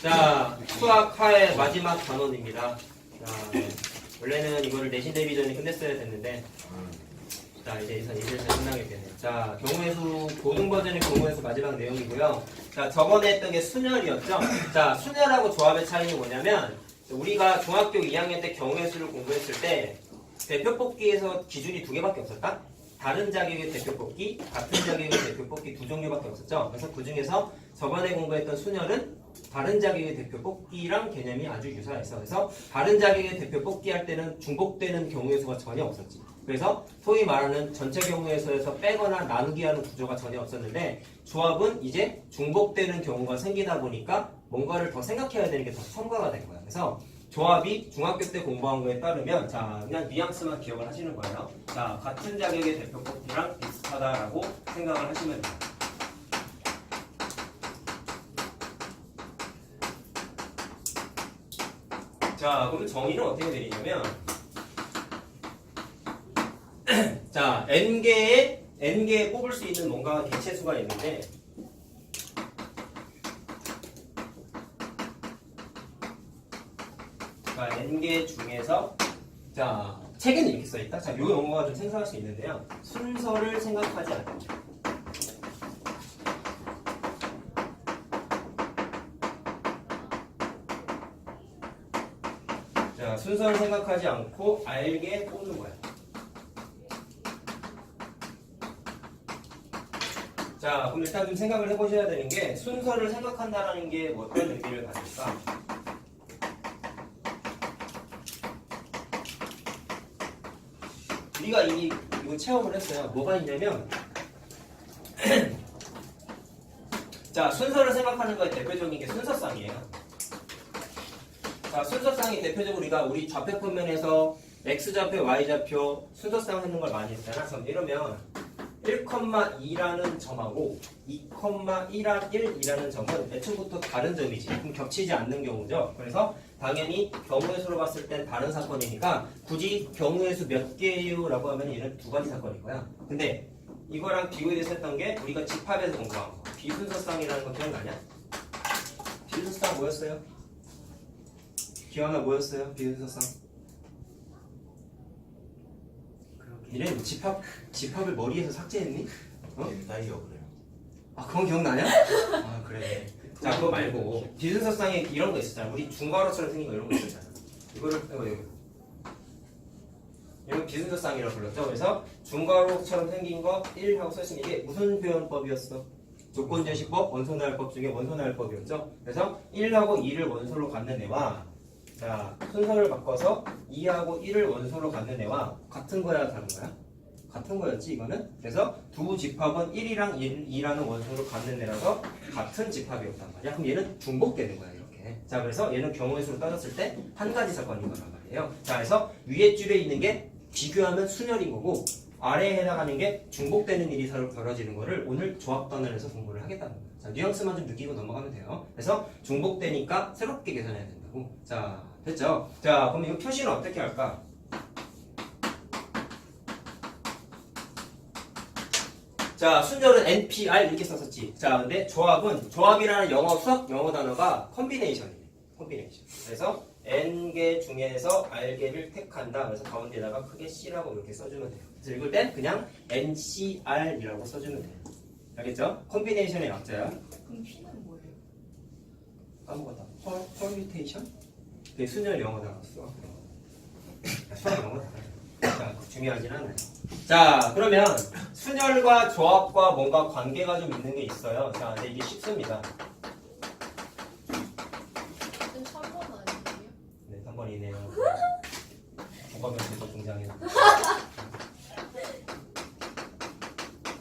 자, 수학화의 마지막 단원입니다. 자, 원래는 이거를 내신 대비 전에 끝냈어야 됐는데, 자, 이제 끝나게 되네요. 자, 경우의 수, 고등 버전의 경우의 수 마지막 내용이고요. 자, 저번에 했던 게 순열이었죠? 자, 순열하고 조합의 차이는 뭐냐면, 우리가 중학교 2학년 때 경우의 수를 공부했을 때, 대표 뽑기에서 기준이 두 개밖에 없었다? 다른 자격의 대표 뽑기, 같은 자격의 대표 뽑기 두 종류밖에 없었죠? 그래서 그 중에서 저번에 공부했던 순열은 다른 자격의 대표 뽑기랑 개념이 아주 유사해서, 그래서 다른 자격의 대표 뽑기 할 때는 중복되는 경우의 수가 전혀 없었지. 그래서 소위 말하는 전체 경우의 수에서 빼거나 나누기 하는 구조가 전혀 없었는데, 조합은 이제 중복되는 경우가 생기다 보니까 뭔가를 더 생각해야 되는 게 더 첨가가 된 거야. 그래서 조합이 중학교 때 공부한 거에 따르면, 자, 그냥 뉘앙스만 기억을 하시는 거예요. 자, 같은 자격의 대표 뽑기랑 비슷하다라고 생각을 하시면 돼요. 자, 그러면 정의는 어떻게 내리냐면, 자, n개에 뽑을 수 있는 뭔가 개체수가 있는데, 자, n개 중에서, 자, 책에는 이렇게 써있다. 자, 요 용어가 좀 생소할 수 있는데요. 순서를 생각하지 않는다. 자, 순서를 생각하지 않고 알게 뽑는 거야. 자, 그럼 일단 좀 생각을 해보셔야 되는 게, 순서를 생각한다는 게 어떤 의미를 가질까? 우리가 이거 체험을 했어요. 뭐가 있냐면, 자, 순서를 생각하는 거에 대표적인 게 순서쌍이에요. 자, 순서쌍이 대표적으로 우리 좌표 표면에서 x좌표, y좌표 순서쌍 하는 걸 많이 했잖아. 그럼 이러면 1,2라는 점하고 2,1이라는 점은 애초부터 다른 점이지. 그럼 겹치지 않는 경우죠. 그래서 당연히 경우의 수로 봤을 땐 다른 사건이니까 굳이 경우의 수 몇 개예요? 라고 하면 얘는 두 가지 사건인 거야. 근데 이거랑 비교해서 했던 게 우리가 집합에서 공부한 거. 비순서쌍이라는 거 기억나냐? 비순서쌍 뭐였어요? 기억나 뭐였어요? 비순서쌍? 니네 집합을 머리에서 삭제했니? 어? 나이요 그래요. 아, 그건 기억나냐? 아, 그래. 자, 그거 말고 비순서쌍에 이런 거 있었잖아. 우리 중괄호처럼 생긴 거 이런 거 있었잖아. 이거를 이건 비순서쌍이라고 불렀죠. 그래서 중괄호처럼 생긴 거 1하고 써있으면 이게 무슨 표현법이었어? 조건제시법, 원소나열법 중에 원소나열법이었죠. 그래서 1하고 2를 원소로 갖는 애와, 자, 순서를 바꿔서 2하고 1을 원소로 갖는 애와 같은 거야, 다른 거야? 같은 거였지, 이거는? 그래서 두 집합은 1이랑 2라는 원소로 갖는 애라서 같은 집합이었단 말이야. 그럼 얘는 중복되는 거야, 이렇게. 자, 그래서 얘는 경우의 수로 따졌을 때 한 가지 사건인 거란 말이에요. 자, 그래서 위에 줄에 있는 게 비교하면 순열인 거고, 아래에 해당하는 게 중복되는 일이 서로 벌어지는 거를 오늘 조합단원에서 공부를 하겠다는 거예요. 자, 뉘앙스만 좀 느끼고 넘어가면 돼요. 그래서 중복되니까 새롭게 계산해야 된다고. 자, 됐죠? 자, 그럼 이거 표시는 어떻게 할까? 자, 순열은 NPR 이렇게 썼었지. 자, 근데 조합이라는 수학 영어 단어가 컨비네이션이네. 컨비네이션. 그래서 N개 중에서 R개를 택한다. 그래서 가운데다가 크게 C라고 이렇게 써주면 돼요. 그래서 읽을 땐 그냥 NCR이라고 써주면 돼요. 알겠죠? 컨비네이션의 약자야. 그럼 P는 뭐예요? 까먹었다. 퍼뮤테이션? 그게 순열 영어 단어 수학 영어 단어. 자, 중요하진 않아요. 자, 그러면 순열과 조합과 뭔가 관계가 좀 있는 게 있어요. 자, 근데 이게 쉽습니다. 3번 아니에요? 네, 3번이네요. 조합이 계속 등장해요.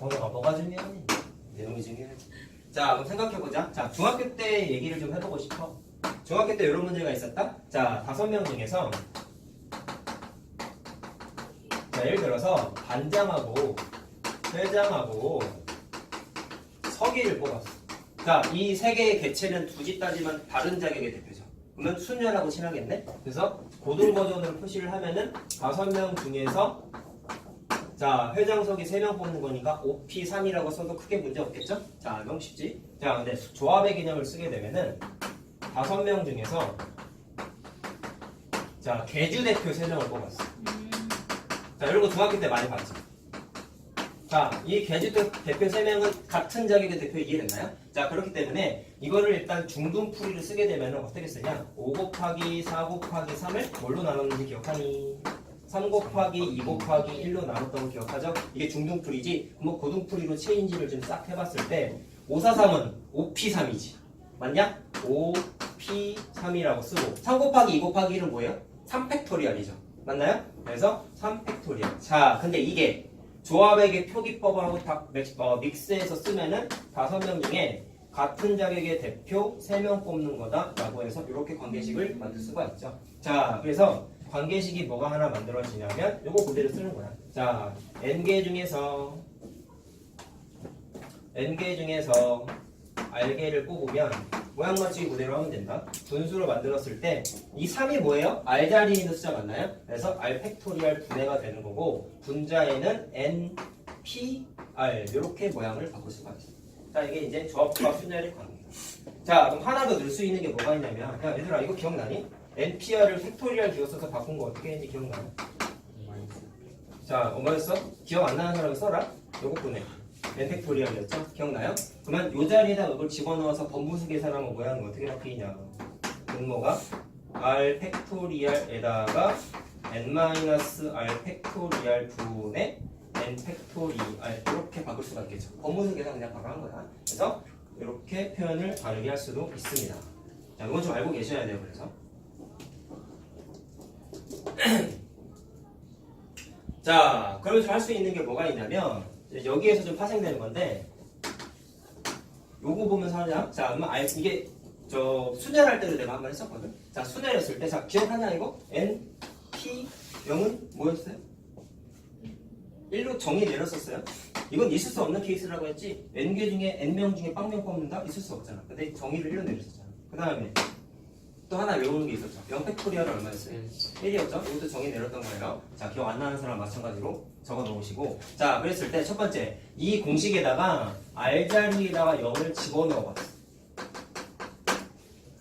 뭐가 중요하니? 내용이 중요하지. 자, 그럼 생각해보자. 자, 중학교 때 얘기를 좀 해보고 싶어. 중학교 때 이런 문제가 있었다? 자, 5명 중에서, 자, 예를 들어서 반장하고 회장하고 서기를 뽑았어. 자, 이 세 개의 개체는 굳이 따지면 다른 자격의 대표죠. 그러면 순열하고 친하겠네? 그래서 고등 버전으로 표시를 하면은 5명 중에서, 자, 회장석이 3명 뽑는 거니까 5P3이라고 써도 크게 문제 없겠죠? 자, 너무 쉽지? 자, 근데 조합의 개념을 쓰게 되면은 5명 중에서 자, 계주 대표 3명을 뽑았어. 자, 이런 거 중학교 때 많이 봤죠. 자, 이 계주 대표 3명은 같은 자격의 대표 이해됐나요? 자, 그렇기 때문에 이거를 일단 중분풀이를 쓰게 되면 어떻게 쓰냐? 5 곱하기 4 곱하기 3을 뭘로 나눴는지 기억하니? 3 곱하기 2 곱하기 1로 나눴던 거 기억하죠? 이게 중등풀이지. 뭐 고등풀이로 체인지를 좀 싹 해봤을 때 5, 4, 3은 5P3이지. 맞냐? 5P3이라고 쓰고 3 곱하기 2 곱하기 1은 뭐예요? 3팩토리얼이죠. 맞나요? 그래서 3팩토리얼. 자, 근데 이게 조합액의 표기법하고 다 믹스해서 쓰면은 5명 중에 같은 자격의 대표 3명 뽑는 거다라고 해서 이렇게 관계식을 만들 수가 있죠. 자, 그래서 관계식이 뭐가 하나 만들어지냐면 요거 그대로 쓰는 거야. 자, n개 중에서 r개를 뽑으면 모양 맞추기 그대로 하면 된다. 분수로 만들었을 때 이 3이 뭐예요? r 자리에 있는 숫자 맞나요? 그래서 r 팩토리얼 분해가 되는 거고 분자에는 n, p, r 이렇게 모양을 바꿀 수가 있어요. 자, 이게 이제 조합과 순자의 관계예요. 자, 그럼 하나 더 넣을 수 있는 게 뭐가 있냐면 야, 얘들아 이거 기억나니? n, p, r을 팩토리얼 기억 써서 바꾼 거 어떻게 했는지 기억나요? 자, 뭐였어? 기억 안 나는 사람이 써라. 요거 보내. n 팩토리얼이었죠? 기억나요? 그러면 요 자리에다 이걸 집어넣어서 번분수 계산하면 모양이 어떻게 바뀌냐? 분모가 r 팩토리얼에다가 n-r 팩토리얼 분의 n 팩토리얼 이렇게 바꿀 수가 있겠죠. 번분수 계산 그냥 바로 한 거야. 그래서 이렇게 표현을 다르게 할 수도 있습니다. 자, 이건 좀 알고 계셔야 돼요. 그래서 자, 그러면서 할 수 있는 게 뭐가 있냐면 여기에서 좀 파생되는 건데 요거 보면서 하자. 자, 그러면 이게 저 순회를 할 때도 내가 한번 했었거든. 자, 순회를 했을 때 자, 기억하냐 이거? n, p, 0은 뭐였어요? 1로 정의 내렸었어요. 이건 있을 수 없는 케이스라고 했지. n개 중에 n명 중에 빵명 뽑는다? 있을 수 없잖아. 근데 정의를 1로 내렸었잖아. 그 다음에 또 하나 외우는 게 있었죠. 0팩토리얼은 얼마였어요? 1이었죠? 이것도 정의 내렸던 거예요. 자, 기억 안 나는 사람 마찬가지로 적어 놓으시고. 자, 그랬을 때 첫 번째 이 공식에다가 r 자리에다가 0을 집어넣어 봤어.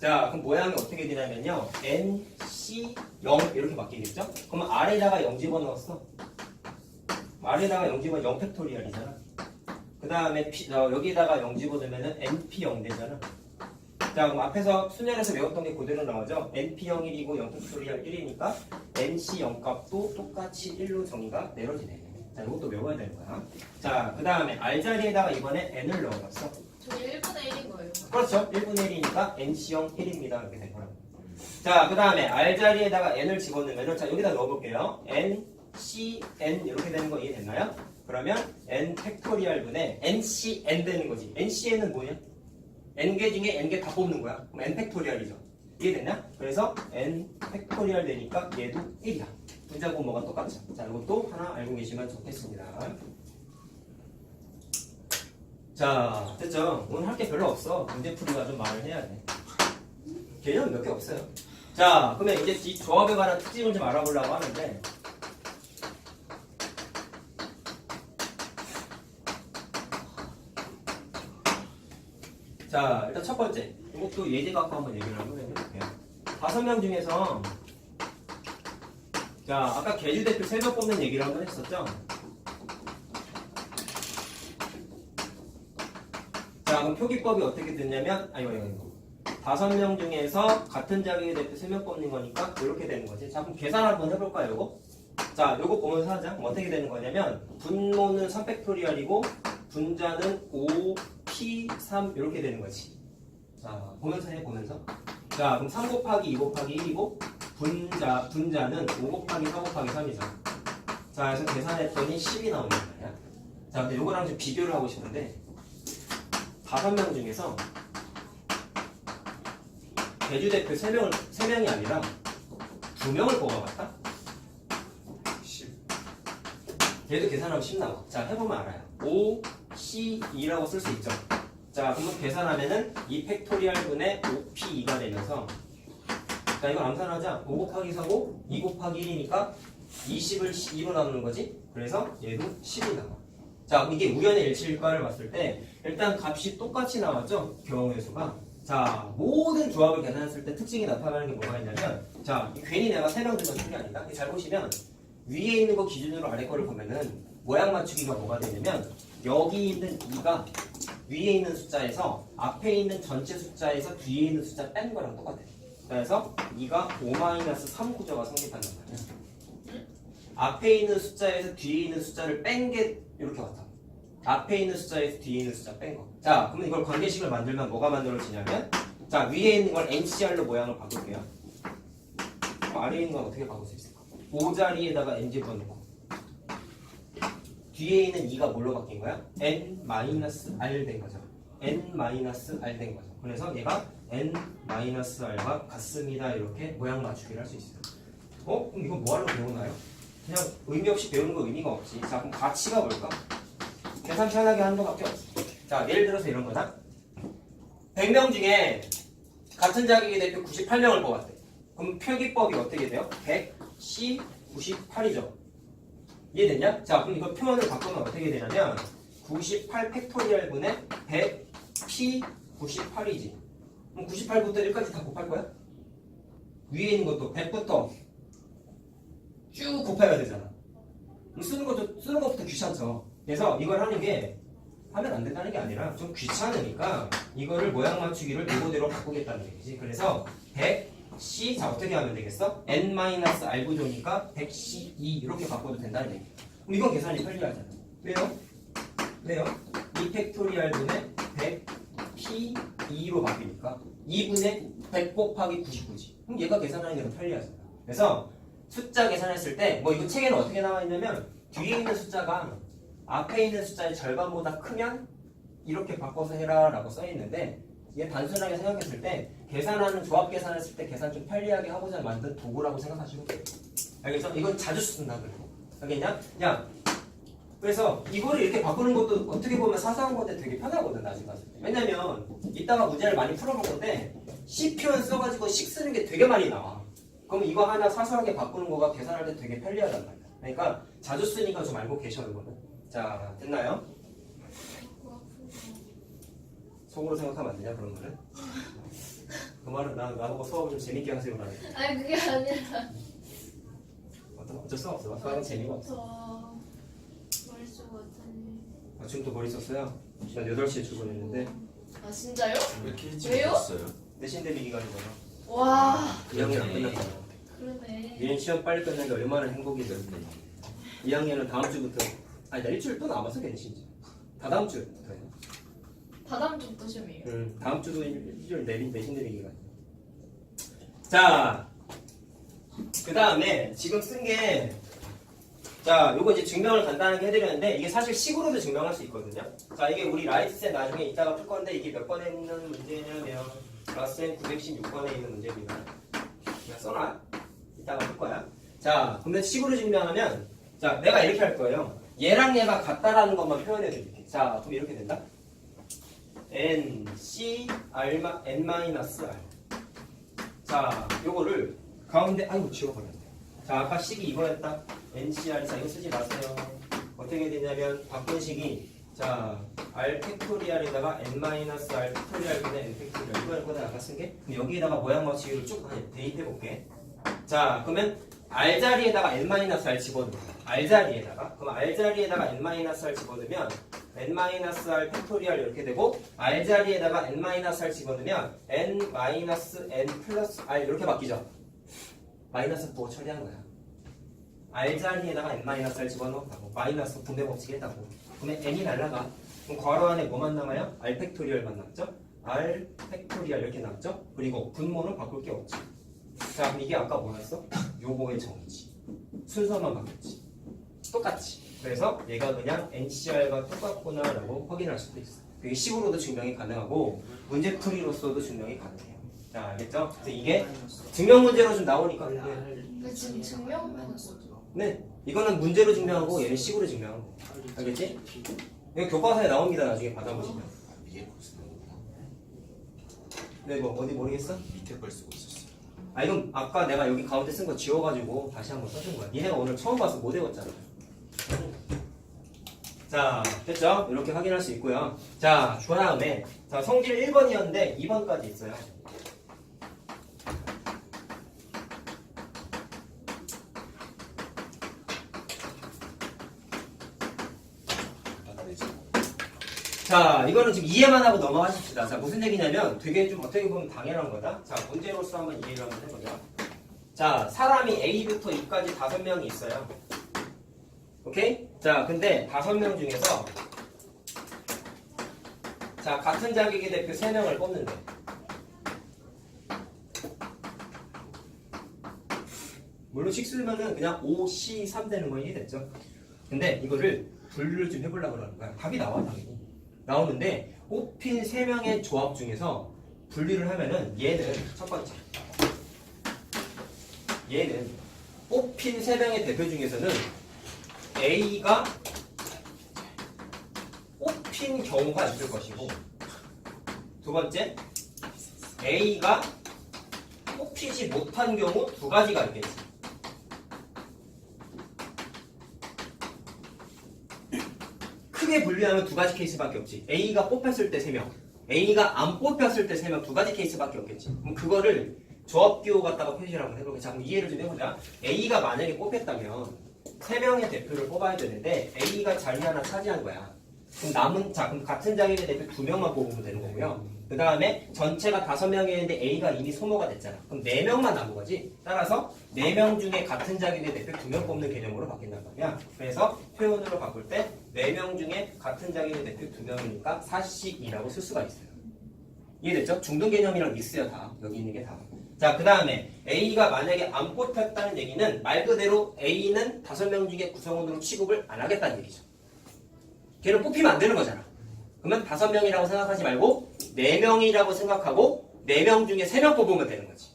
자, 그럼 모양이 어떻게 되냐면요. n, c, 0 이렇게 바뀌겠죠? 그러면 r에다가 0 집어넣었어. r에다가 0 집어넣으면 0팩토리얼이잖아. 그 다음에 여기다가 0 집어넣으면 np0 되잖아. 자, 그럼 앞에서 순열에서 외웠던 게 그대로 나오죠. np0 1이고 0팩토리얼 1이니까 nc0 값도 똑같이 1로 정의가 내려지네. 자, 이것도 외워야 되는 거야. 자, 그 다음에 r 자리에다가 이번에 n을 넣어봤어. 저게 1분의 1인 거예요. 그렇죠. 1분의 1이니까 nc0 1입니다. 이렇게 된 거라고. 자, 그 다음에 r 자리에다가 n을 집어넣으면 자, 여기다 넣어볼게요. n, c, n 이렇게 되는 거 이해됐나요? 그러면 n 팩토리얼 분의 nc n 되는 거지. ncn은 뭐예요? n개 중에 n개 다 뽑는 거야. 그럼 n 팩토리얼이죠. 이해됐냐? 그래서 n 팩토리얼 되니까 얘도 1이야. 분자 분모가 똑같죠. 자, 이것도 하나 알고 계시면 좋겠습니다. 자, 됐죠? 오늘 할 게 별로 없어. 문제풀이가 좀 말을 해야 돼. 개념 몇 개 없어요. 자, 그러면 이제 이 조합에 관한 특징을 좀 알아보려고 하는데 자, 일단 첫 번째 이것도 예제 갖고 한번 얘기를 한번 해볼게요. 5명 중에서 자, 아까 계주 대표 3명 뽑는 얘기를 한번 했었죠? 자, 그럼 표기법이 어떻게 됐냐면 아이고 5명 중에서 같은 자격의 대표 3명 뽑는 거니까 이렇게 되는 거지. 자, 그럼 계산 한번 해볼까요, 요거? 자, 요거 보면서 하자. 그럼 어떻게 되는 거냐면 분모는 3팩토리얼이고 분자는 5P3 이렇게 되는 거지. 자, 보면서 해, 보면서. 자, 그럼 3 곱하기 2 곱하기 1이고 분자는 5 곱하기 4 곱하기 3이죠. 자, 그래서 계산했더니 10이 나오는 거야. 자, 근데 요거랑 좀 비교를 하고 싶은데 5명 중에서 계주 대표 3명이 아니라 2명을 뽑아봤다? 10. 얘도 계산하면 10 나와. 자, 해보면 알아요. 5, C, 2라고 쓸 수 있죠. 자, 그럼 계산하면은 2 팩토리얼 분의 5P2가 되면서 자, 이거 암산하자. 5 곱하기 4고 2 곱하기 1이니까 20을 2로 나누는 거지. 그래서 얘도 10이 나와. 자, 이게 우연의 일치일까를 봤을 때 일단 값이 똑같이 나왔죠. 경우의 수가. 자, 모든 조합을 계산했을 때 특징이 나타나는 게 뭐가 있냐면, 자, 괜히 내가 3명 들면 쓴 게 아니다. 잘 보시면, 위에 있는 거 기준으로 아래 거를 보면은, 모양 맞추기가 뭐가 되냐면, 여기 있는 2가 위에 있는 숫자에서, 앞에 있는 전체 숫자에서 뒤에 있는 숫자 뺀 거랑 똑같아요. 그래서 2가 5-3 구조가 성립한단 말이에요. 앞에 있는 숫자에서 뒤에 있는 숫자를 뺀 게 이렇게 같아. 앞에 있는 숫자에서 뒤에 있는 숫자 뺀 거. 자, 그러면 이걸 관계식을 만들면 뭐가 만들어지냐면, 자, 위에 있는 걸 NCR로 모양을 바꿀게요. 아래에 있는 건 어떻게 바꿀 수 있을까? 5자리에다가 n 집어넣고, 뒤에 있는 2가 뭘로 바뀐 거야? n-r 된 거죠. n-r 된 거죠. 그래서 얘가 n-r과 같습니다. 이렇게 모양 맞추기를 할 수 있어요. 그럼 이거 뭐하러 배우나요? 그냥 의미 없이 배우는 거 의미가 없지. 자, 그럼 가치가 뭘까? 계산 편하게 하는 것밖에 없어. 자, 예를 들어서 이런 거다. 100명 중에 같은 자기계 대표 98명을 뽑았대. 그럼 표기법이 어떻게 돼요? 100C 98이죠. 이해됐냐? 자, 그럼 이거 표현을 바꾸면 어떻게 되냐면 98 팩토리얼 분의 100P 98이지. 그럼 98부터 1까지 다 곱할 거야? 위에 있는 것도 100부터 쭉 곱해야 되잖아. 쓰는 것부터 귀찮죠. 그래서 이걸 하는 게 하면 안 된다는 게 아니라 좀 귀찮으니까 이거를 모양 맞추기를 이거대로 바꾸겠다는 얘기지. 그래서 100C 자 어떻게 하면 되겠어? n-r 구조니까 100C2 이렇게 바꿔도 된다는 얘기. 그럼 이건 계산이 편리하잖아. 왜요? 2 팩토리얼 분의 100P2로 바뀌니까 2분의 100 곱하기 99지. 그럼 얘가 계산하는 게 더 편리하잖아. 그래서 숫자 계산했을 때 뭐 이거 책에는 어떻게 나와 있냐면 뒤에 있는 숫자가 앞에 있는 숫자의 절반보다 크면 이렇게 바꿔서 해라 라고 써 있는데 이게 단순하게 생각했을 때 계산하는 조합 계산했을 때 계산 좀 편리하게 하고자 만든 도구라고 생각하시면 돼요. 알겠어? 이건 자주 쓴다 그리고 알겠냐? 야 그래서 이거를 이렇게 바꾸는 것도 어떻게 보면 사소한 건데 되게 편하거든 나중에 봤을 때. 왜냐면 이따가 문제를 많이 풀어볼 건데 C 표현 써가지고 식 쓰는 게 되게 많이 나와. 그럼 이거 하나 사소하게 바꾸는 거가 계산할 때 되게 편리하단 말이야. 그러니까 자주 쓰니까 좀 알고 계셔 이거는. 자 됐나요? 속으로 생각하면 안 되냐 그런 거는? 그 말은 나보고 수업을 좀 재밌게 하세요라는. 아니 그게 아니라 어쩔 수 없어. 수학은 재미가 없어. 저 머릿속 같으니. 지금 또 머리 썼어요? 난 8시에 출근했는데 아 진짜요? 왜 이렇게 일찍 왜요? 오셨어요? 내신 대비 기간이잖아. 와 2학년 안 끝났잖아. 그러네. 얘는 시험 빨리 끝나는 게 얼마나 행복이든. 2학년은 다음 주부터 나 일주일 또 남았어 괜찮지. 다 다음 주부터요. 다다음 주부터 시험이에요. 다음 주도 일주일 내신 대비 기간. 자, 그 다음에 지금 쓴 게 자, 요거 이제 증명을 간단하게 해드렸는데 이게 사실 식으로도 증명할 수 있거든요. 자, 이게 우리 라이트셋 나중에 이따가 풀 건데 이게 몇 번에 있는 문제냐면 라센 916번에 있는 문제입니다. 그냥 써놔. 이따가 풀 거야. 자, 그러면 식으로 증명하면 자, 내가 이렇게 할 거예요. 얘랑 얘가 같다라는 것만 표현해 드릴게. 자, 그럼 이렇게 된다. n, c, n-r. 자, 요거를 가운데 아이고 지워버렸네. 자, 아까 식이 이거였다. NCR 자 이거 쓰지 마세요. 어떻게 되냐면 바꾼 식이 자 R 팩토리얼에다가 n-r 팩토리얼분의 n 팩토리얼 이거였거든 아까 쓴 게. 그럼 여기에다가 모양 맞추기를 쭉 대입해 볼게. 자 그러면 R 자리에다가 n-r 집어넣어. R 자리에다가 그럼 R 자리에다가 n-r 집어넣으면 n-r 팩토리얼 이렇게 되고 R 자리에다가 n-r 집어넣으면 n-n 플러스 r 이렇게 바뀌죠. 마이너스 부호 처리한 거야. R 자리에다가 n-r 집어넣었다고. 마이너스 분배 법칙 했다고. 그러면 n이 날라가. 그럼 괄호 안에 뭐만 남아요? R 팩토리얼만 남죠? R 팩토리얼 이렇게 남죠? 그리고 분모는 바꿀 게 없지. 자 그럼 이게 아까 뭐였어? 요거의 정의지. 순서만 바뀌었지. 똑같지. 그래서 얘가 그냥 NCR과 똑같구나 라고 확인할 수도 있어. 그게 식으로도 증명이 가능하고 문제풀이로서도 증명이 가능해요. 자 알겠죠? 그래서 이게 증명 문제로 좀 나오니까 근데 지금 증명하는 거죠. 네 이거는 문제로 증명하고 얘는 식으로 증명하고 알겠지? 이거 교과서에 나옵니다. 나중에 받아보시면. 위에 걸 쓰는 거구나. 네 뭐 어디 모르겠어? 밑에 걸 쓰고 있었어요. 아 이건 아까 내가 여기 가운데 쓴 거 지워가지고 다시 한번 써준 거야. 얘네가 오늘 처음 봐서 못 외웠잖아. 자, 됐죠? 이렇게 확인할 수 있고요. 자, 그 다음에 자, 성질 1번이었는데 2번까지 있어요. 자, 이거는 지금 이해만 하고 넘어가십시다. 자, 무슨 얘기냐면 되게 좀 어떻게 보면 당연한 거다. 자, 문제로서 한번 이해를 한번 해보자. 자, 사람이 A부터 E까지 5명이 있어요. 오케이? 자, 근데 5명 중에서 자, 같은 자격의 대표 3명을 뽑는데 물론 식수면은 그냥 5, C, 3 되는 거 이해됐죠? 근데 이거를 분류를 좀 해보려고 그러는 거야. 답이 나와, 당연히. 나오는데 뽑힌 3명의 조합 중에서 분류를 하면은 얘는 첫 번째 얘는 뽑힌 3명의 대표 중에서는 A가 뽑힌 경우가 있을 것이고 두 번째 A가 뽑히지 못한 경우 2가지가 있겠지. 크게 분류하면 2가지 케이스밖에 없지. A가 뽑혔을 때 3명, A가 안 뽑혔을 때 3명, 2가지 케이스밖에 없겠지. 그럼 그거를 조합기호 갖다가 표시를 한번 해볼게요. 자, 그럼 이해를 좀 해보자. A가 만약에 뽑혔다면 3명의 대표를 뽑아야 되는데 A가 자리 하나 차지한 거야. 그럼 남은, 자, 그럼 같은 자격의 대표 2명만 뽑으면 되는 거고요. 그 다음에 전체가 5명이었는데 A가 이미 소모가 됐잖아. 그럼 4명만 남은 거지. 따라서 4명 중에 같은 자격의 대표 2명 뽑는 개념으로 바뀐단 말이야. 그래서 표현으로 바꿀 때 4명 중에 같은 자격의 대표 2명이니까 4씩이라고 쓸 수가 있어요. 이해됐죠? 중등 개념이랑 미스야 다. 여기 있는 게 다. 자, 그 다음에 A가 만약에 안 뽑혔다는 얘기는 말 그대로 A는 5명 중에 구성원으로 취급을 안 하겠다는 얘기죠. 걔를 뽑히면 안 되는 거잖아. 그러면 5명이라고 생각하지 말고 4명이라고 생각하고 4명 중에 3명 뽑으면 되는 거지.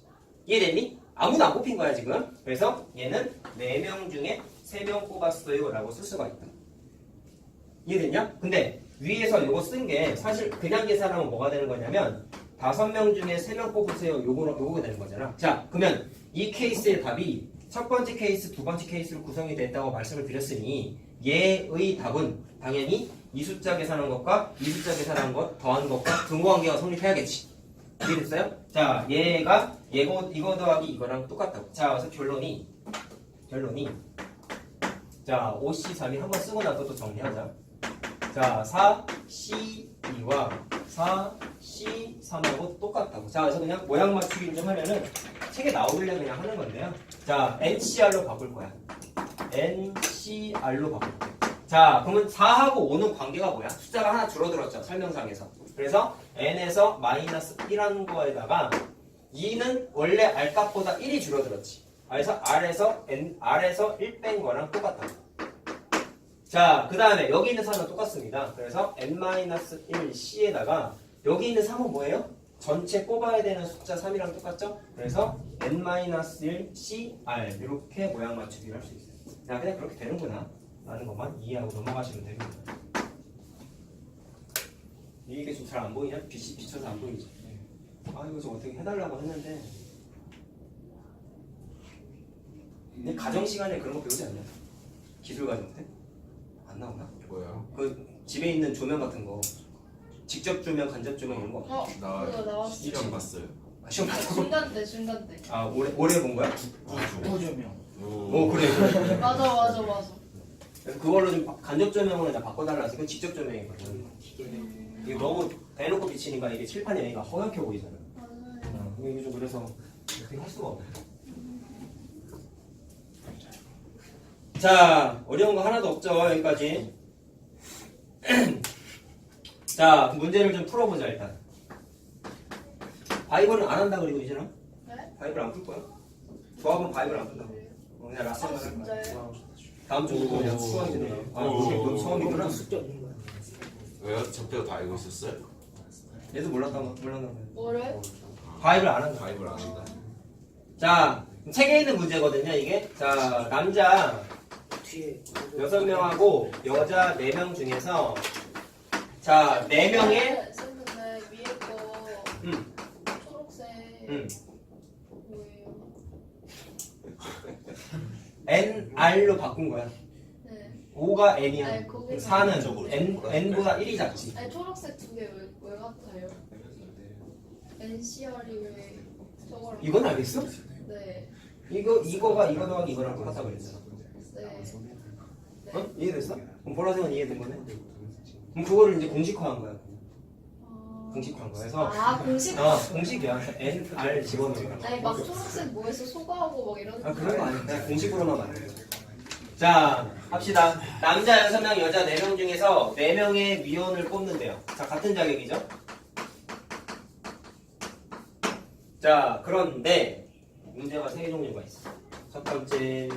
이해됐니? 아무도 안 뽑힌 거야 지금. 그래서 얘는 4명 중에 3명 뽑았어요 라고 쓸 수가 있다. 이해됐냐? 근데 위에서 요거 쓴 게 사실 그냥 계산하면 뭐가 되는 거냐면 5명 중에 3명 뽑으세요 요거가 되는 거잖아. 자, 그러면 이 케이스의 답이 첫 번째 케이스, 두 번째 케이스로 구성이 됐다고 말씀을 드렸으니 얘의 답은 당연히 이 숫자 계산한 것과 이 숫자 계산한 것 더한 것과 등호관계가 성립해야겠지. 이해됐어요? 자, 얘가 이거 더하기 이거랑 똑같다고. 자, 그래서 결론이 자, 5C3이 한번 쓰고 나서 또 정리하자. 자, 4C2와 4C3하고 똑같다고. 자, 그래서 그냥 모양 맞추기를 좀 하면은 책에 나오려면 그냥 하는 건데요. 자, NCR로 바꿀 거야. NCR로 바꿀 거야. 자, 그러면 4하고 5는 관계가 뭐야? 숫자가 하나 줄어들었죠, 설명상에서. 그래서 n에서 마이너스 1한 거에다가 2는 원래 r값보다 1이 줄어들었지. 그래서 r에서 1 뺀 거랑 똑같다. 자, 그 다음에 여기 있는 3은 똑같습니다. 그래서 n-1c에다가 여기 있는 3은 뭐예요? 전체 뽑아야 되는 숫자 3이랑 똑같죠? 그래서 n-1cr 이렇게 모양 맞추기를 할 수 있어요. 야, 그냥 그렇게 되는구나 라는 것만 이해하고 넘어가시면 됩니다. 이게 좀 잘 안 보이냐? 빛이 비쳐서 안 보이지? 아, 이거 좀 어떻게 해달라고 했는데 근데 가정 시간에 그런 거 배우지 않냐? 기술 과정 때? 안 나오나? 뭐야? 그 집에 있는 조명 같은 거 직접 조명, 간접 조명 이런 거 어, 나 그거 나왔어. 시험 봤어요. 아, 시험 봤다고? 중간 때. 아, 오래 본 거야? 조명. 오, 그래. 맞아. 그래서 그걸로 좀 간접 조명으로 다 바꿔달라 해서 그건 직접 조명이거든. 이게 너무 대놓고 비치니까 이게 칠판이 여기가 허옇게 보이잖아. 맞아요. 이게 좀 그래서 어떻게 할 수가 없네. 자, 어려운 거 하나도 없죠, 여기까지. 자, 문제를 좀 풀어보자, 일단. 바이블은 안 한다 그리고 이제는? 네? 바이블 안 풀 거야? 조합은 바이블 안 푼다고. 그냥 라스만 할 거야. 진짜요? 다음 주부터 그냥 수학이 되네. 아, 너 수학이구나. 왜요? 저때도 다 알고 있었어요? 얘도 몰랐나 봐. 뭐래? 바이블 안 한다. 바이블 안 한다. 자, 책에 있는 문제거든요, 이게. 자, 남자 6명하고 여자 4명 중에서 자, 4명의 쌤근데 위에 거 초록색 뭐예요? NR로 바꾼 거야. 네. 5가 n이야. 아니, 거기 4는 n보다 1이 작지. 아니 초록색 두 개 왜 같아요? NCR이 왜 저거랑 이건 알겠어? 네. 이거가 이거 더하기 이거랑 똑같다 그랬잖아. 네. 어? 이해됐어? 그럼 보라색은 이해된 거네. 그럼 그거를 이제 공식화한 거야. 공식화한 거야. 그래서 공식. 공식이야. n, r 집어넣는 아니 막 초록색 뭐해서 소거하고 막 이런. 그런 거 아니야. 그냥 공식으로만 만든 거야. 자, 합시다. 남자 6명, 여자 4명 중에서 4명의 위원을 뽑는데요. 자, 같은 자격이죠? 자, 그런데 문제가 3개 종류가 있어. 첫 번째,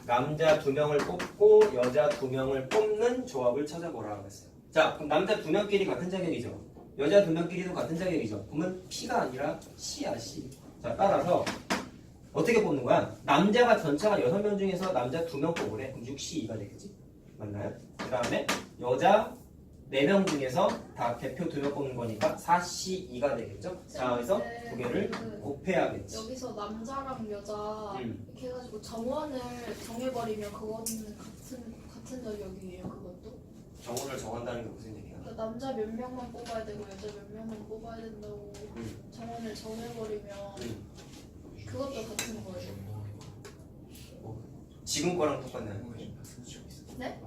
남자 2명을 뽑고 여자 2명을 뽑는 조합을 찾아보라고 했어요. 자, 그럼 남자 2명끼리 같은 자격이죠. 여자 2명끼리도 같은 자격이죠. 그러면 P가 아니라 C야, C. 자, 따라서 어떻게 뽑는 거야? 남자가 전체가 6명 중에서 남자 2명 뽑으래. 그럼 6C2가 되겠지? 맞나요? 그 다음에 여자 4명 중에서 다 대표 2명 뽑는 거니까 4C2가 되겠죠? 자, 그래서 두 개를 곱해야겠지. 여기서 남자랑 여자 이렇게 해가지고 정원을 정해버리면 그거는 같은 자격이에요. 그것도. 정원을 정한다는 게 무슨 얘기야? 그러니까 남자 몇 명만 뽑아야 되고 여자 몇 명만 뽑아야 된다고 정원을 정해버리면 그것도 같은 거예요. 지금 거랑 똑같나요? 네?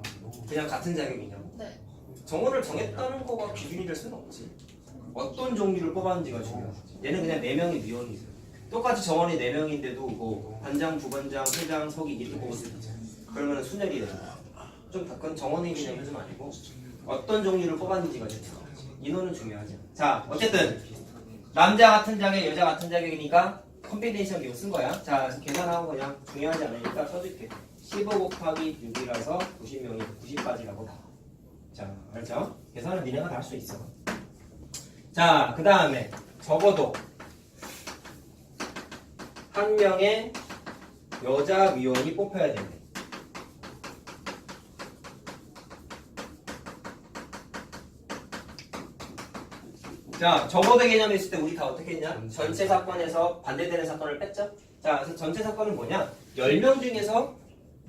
그냥 같은 자격이냐고? 네. 정원을 정했다는 거가 기준이 될 수는 없지. 어떤 종류를 뽑았는지가 중요하지. 얘는 그냥 4명의 위원이세요. 똑같이 정원이 4명인데도 뭐 반장, 부반장, 회장, 서기 이렇게 뽑았어요. 그러면 순열이 되죠. 좀 그건 정원의 개념이 좀 아니고 어떤 종류를 뽑았는지가 중요해요. 인원은 중요하죠. 자, 어쨌든 남자 같은 자격, 여자 같은 자격이니까 컴비네이션 기호 쓴 거야. 자, 그래서 계산하고 그냥 중요하지 않으니까 써줄게. 15 곱하기 6이라서 90명이 90까지라고 다. 자, 알죠? 계산은 니네가 다 할 수 있어. 자, 그 다음에 적어도 한 명의 여자 위원이 뽑혀야 된대. 자, 적어도 개념이 있을 때 우리 다 어떻게 했냐? 전체 사건에서 반대되는 사건을 뺐죠? 자, 그래서 전체 사건은 뭐냐? 10명 중에서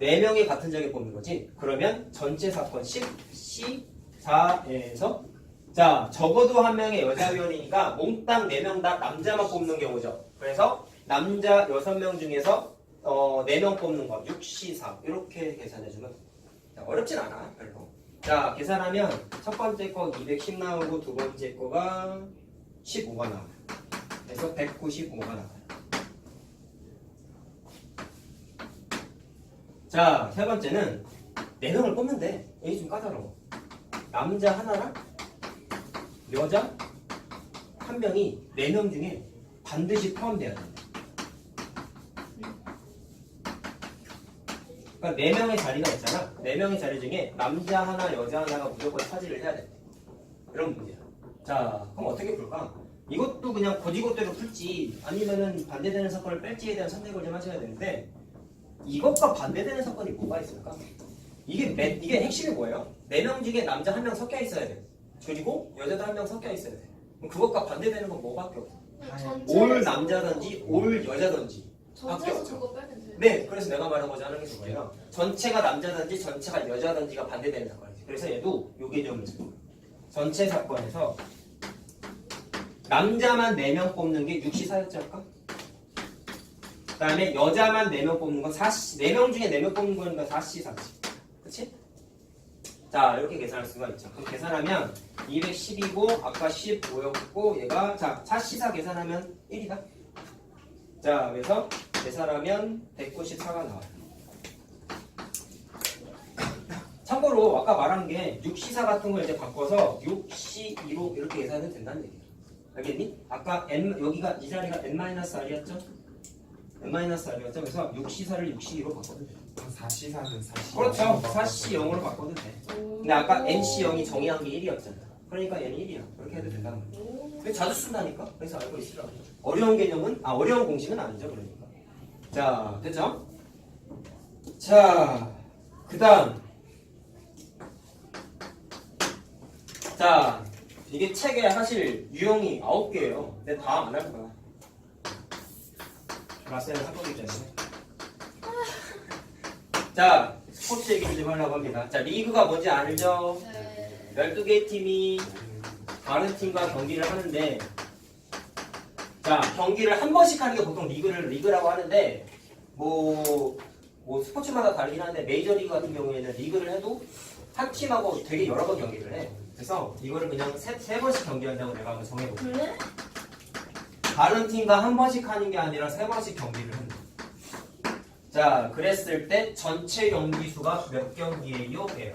4명이 같은 자격 뽑는 거지. 그러면 전체 사건 10C4에서 자, 적어도 한 명의 여자 위원이니까 몽땅 4명 다 남자만 뽑는 경우죠. 그래서 남자 6명 중에서 4명 뽑는 거 6C4 이렇게 계산해주면 자, 어렵진 않아 별로. 자, 계산하면 첫 번째 거 210 나오고 두 번째 거가 15가 나와요. 그래서 195가 나와요. 자, 세 번째는 4명을 뽑는데 이게 좀 까다로워. 남자 하나랑 여자 한 명이 4명 중에 반드시 포함돼야 돼. 그러니까 4명의 자리가 있잖아. 4명의 자리 중에 남자 하나, 여자 하나가 무조건 차지를 해야 돼. 이런 문제야. 자, 그럼 어떻게 풀까? 이것도 그냥 고지고대로 풀지 아니면은 반대되는 사건을 뺄지에 대한 선택을 좀 하셔야 되는데 이것과 반대되는 사건이 뭐가 있을까? 이게 핵심이 뭐예요? 4명 중에 남자 1명 섞여 있어야 돼. 그리고 여자도 1명 섞여 있어야 돼. 그럼 그것과 반대되는 건 뭐밖에 없어? 올 남자든지 올 여자든지 전체에서 그거 빼면 돼요. 네, 그래서 내가 말하고자 하는 게 그거예요. 전체가 남자든지 전체가 여자든지가 반대되는 사건이지. 그래서 얘도 요 개념을 쓰는 거예요. 전체 사건에서 남자만 4명 뽑는 게 6C4였지 할까? 그 다음에 여자만 4명 뽑는 건 4C, 4명 중에 4명 뽑는 거니까 4C4지. 그치? 자, 이렇게 계산할 수가 있죠. 그럼 계산하면 210이고 아까 15였고 얘가 자, 4C4 계산하면 1이다. 자, 그래서 계산하면 194가 나와요. 참고로 아까 말한 게 6C4 같은 걸 이제 바꿔서 6C2로 이렇게 계산해도 된다는 얘기예요. 알겠니? 아까 n 여기가 이 자리가 n-r이었죠? n-r이었죠? 그래서 6C4를 6C2로 바꿔도 돼요. 4C4는 4C. 그렇죠. 4C0으로 바꿔도 돼. 근데 아까 NC0이 정의한 게 1이었잖아. 그러니까 얘는 1이야. 그렇게 해도 된다는 거죠. 근데 자주 쓴다니까? 그래서 알고 있으라고. 어려운 개념은, 어려운 공식은 아니죠. 그러니까. 자, 됐죠? 자, 그 다음. 자, 이게 책에 사실 유형이 9개예요. 근데 다 안 할 거야. 라센을 할 거기 때문에. 자, 스포츠 얘기를 좀 하려고 합니다. 자, 리그가 뭔지 알죠? 네. 12개의 팀이 다른 팀과 경기를 하는데, 자, 경기를 한 번씩 하는 게 보통 리그라고 하는데, 뭐 스포츠마다 다르긴 한데, 메이저리그 같은 경우에는 리그를 해도 한 팀하고 되게 여러 번 경기를 해. 그래서 이거를 그냥 세 번씩 경기한다고 내가 한번 정해볼게. 그래? 다른 팀과 한 번씩 하는 게 아니라 세 번씩 경기를 한다. 자, 그랬을 때 전체 경기 수가 몇 경기예요? 예요.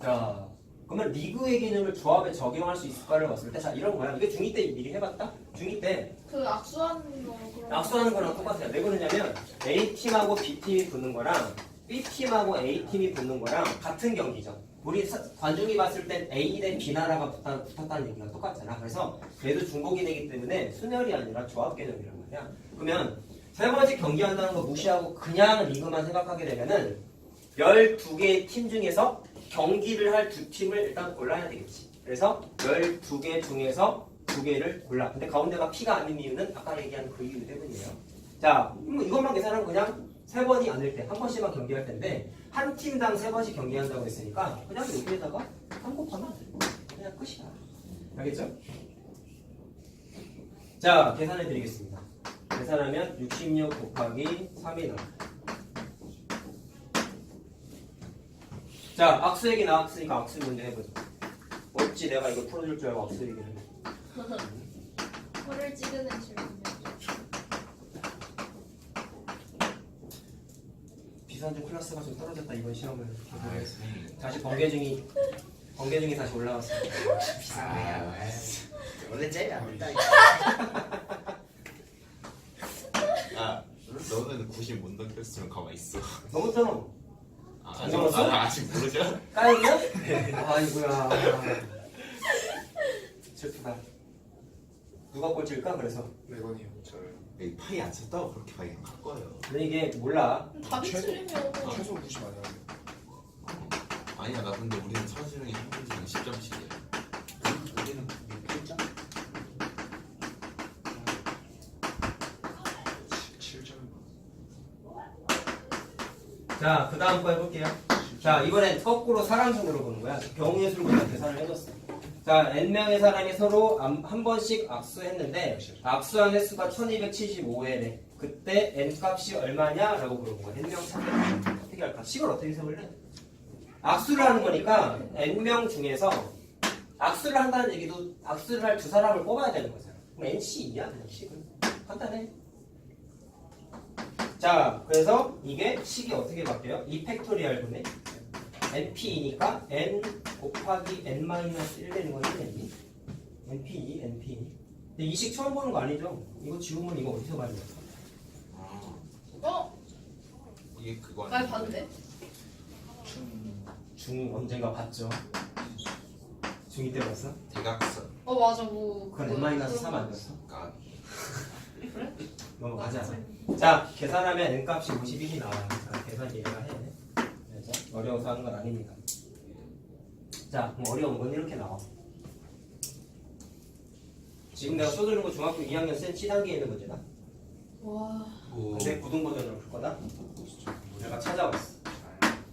자, 그러면 리그의 개념을 조합에 적용할 수 있을까를 봤을 때, 자, 이런 거야. 이거 중2 때 미리 해봤다? 중2 때 그 악수하는 거 그런 악수하는 거랑 똑같아요. 왜 그러냐면 A팀하고 B팀이 붙는 거랑 B팀하고 A팀이 붙는 거랑 같은 경기죠. 우리 관중이 봤을 땐 A 대 B 나라가 붙었다는 얘기가 똑같잖아. 그래서 얘도 중복이 되기 때문에 순열이 아니라 조합 개념이란 말이야. 그러면 세 번째 경기한다는 거 무시하고 그냥 리그만 생각하게 되면은 12개의 팀 중에서 경기를 할 두 팀을 일단 골라야 되겠지. 그래서 12개 중에서 2개를 골라. 근데 가운데가 P가 아닌 이유는 아까 얘기한 그 이유 때문이에요. 자, 이것만 계산하면 그냥 세 번이 아닐 때, 한 번씩만 경기할 텐데 한 팀당 세 번씩 경기한다고 했으니까 그냥 여기에다가 3 곱하면 그냥 끝이야. 알겠죠? 자, 계산해 드리겠습니다. 계산하면 66 곱하기 3이 나와요. 자, 악수 얘기 나왔으니까 악수 문제 해보자. 어찌 내가 이거 풀어줄 줄 알고 악수 얘기를 해. 혀를 찌르는 질문이요. 비산중 클래스가 좀 떨어졌다 이번 시험을. 아, 다시 번개중이 다시 올라왔어. 원래 제일 안 된다. 아, 너는 90 못 넘겼으면 가만히 있어. 넘었잖아. 아직 모르죠? 까이냐? 아이고야. 슬프다. 누가 꼴찌일까 그래서? 매번이요. 저요. 에이, 파이 안 쳤다고 그렇게 파이 할 거예요. 근데 이게 몰라. 답이 최소- 틀리면 최소 90 아니야? 아니야, 나 근데 우리는 선수형이 한 문제당 10점씩이야. 우리는 1점? 7점. 자, 그 다음 거 해볼게요. 자, 이번엔 거꾸로 사람 순으로 보는 거야. 경우의 수를 그냥 계산을 해줬어. 자, n명의 사람이 서로 한 번씩 악수했는데 악수한 횟수가 1275회래. 그때 n 값이 얼마냐? 라고 물어본 거야. n명 찾는 어떻게 할까? 식을 어떻게 세볼래? 악수를 하는 거니까 n명 중에서 악수를 한다는 얘기도 악수를 할 두 사람을 뽑아야 되는 거잖아. 그럼 nc2야 그냥 식은. 간단해. 자, 그래서 이게 식이 어떻게 바뀌어요? 2팩토리얼 분의 np이니까 n 곱하기 n-1 되는 거지, n이? np2, np2. 근데 이 식 처음 보는 거 아니죠? 이거 지우면 이거 어디서 봐야 돼? 아, 어? 이게 그거 많이 봤는데? 중 언젠가 봤죠? 중2 때 봤어? 대각선. 어 맞아 뭐 그건 그거- n-3 그런 거 아니었어? 까 그래? 넘어가자. 맞아. 자, 계산하면 n값이 51이 나와요. 자, 계산 얘가 해. 그래서 어려워서 하는 건 아닙니다. 자, 그럼 어려운 건 이렇게 나와. 지금 내가 써주는 거 중학교 2학년 센 7단계에 있는 문제다. 와 오. 근데 고등 버전으로 풀 거다. 내가 찾아왔어.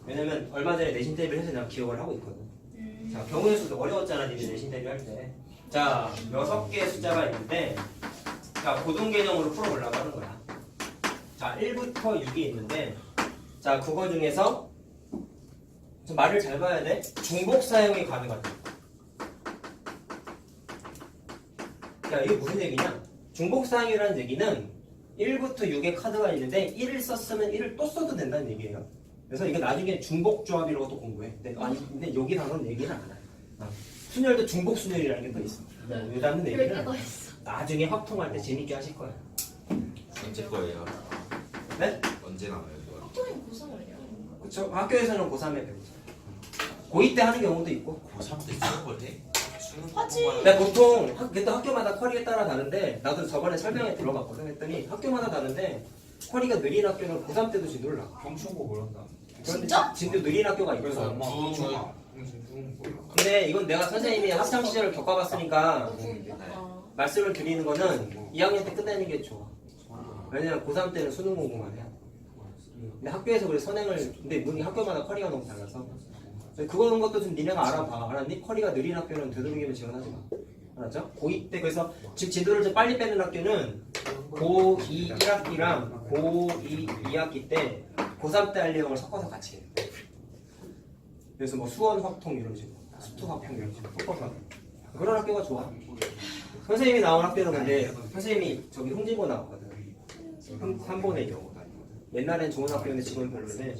왜냐면 얼마 전에 내신 대비를 해서 내가 기억을 하고 있거든. 자, 경우의 수도 어려웠잖아, 니네 내신 대비 할 때. 자, 6개의 숫자가 있는데, 자, 고등 개념으로 풀어보려고 하는 거야. 자, 1부터 6이 있는데, 자, 그거 중에서 좀 말을 잘 봐야 돼. 중복 사용이 가능하다. 야, 이게 무슨 얘기냐? 중복 사용이라는 얘기는 1부터 6의 카드가 있는데 1을 썼으면 1을 또 써도 된다는 얘기예요. 그래서 이거 나중에 중복 조합이라고 또 공부해. 근데 여기 나오는 얘기는 안 해. 순열도 중복 순열이라는 게 또 있어. 요다는 얘기는 별게 더 있어. 나중에 확통할 때 재밌게 하실 거야. 언제 거예요? 네? 언제 나와요, 그거? 학교인 고3이에요. 그쵸? 학교에서는 고3에 배우죠. 고2 때 하는 경우도 있고. 고3 때 쓰는 걸 해? 수능 하지. 공부만 근데 보통 그때 학교마다 쿼리에 따라 다른데 나도 저번에 설명회 들어봤거든. 했더니 학교마다 다른데 쿼리가 느린 학교는 고3 때도 진도를 나. 경충고 모른다. 진짜? 진도 느린 학교가 있어서. 부흥은 근데 이건 내가 선생님이 학창 시절을 겪어봤으니까 아. 말씀을 드리는 거는 2학년 때 끝내는 게 좋아. 왜냐면 고3 때는 수능 공부만 해요. 근데 학교에서 그래 선행을 근데 문이 학교마다 커리가 너무 달라서 그런 것도 좀 니네가 알아봐. 알았니? 커리가 느린 학교는 되도록이면 지원하지 마. 알았죠? 고2 때 그래서 지금 진도를 좀 빨리 빼는 학교는 고2 1학기랑 고2 2학기 때 고3 때 할 내용을 섞어서 같이 해요. 그래서 뭐 수원 확통 이런 식으로 수투 확통 이런 식으로 섞어서 하고. 그런 학교가 좋아. 선생님이 나온 학교는 근데 선생님이 저기 홍진고 나왔거든. 3번의 경우가 옛날엔 좋은 학교인데 지금은 별로인데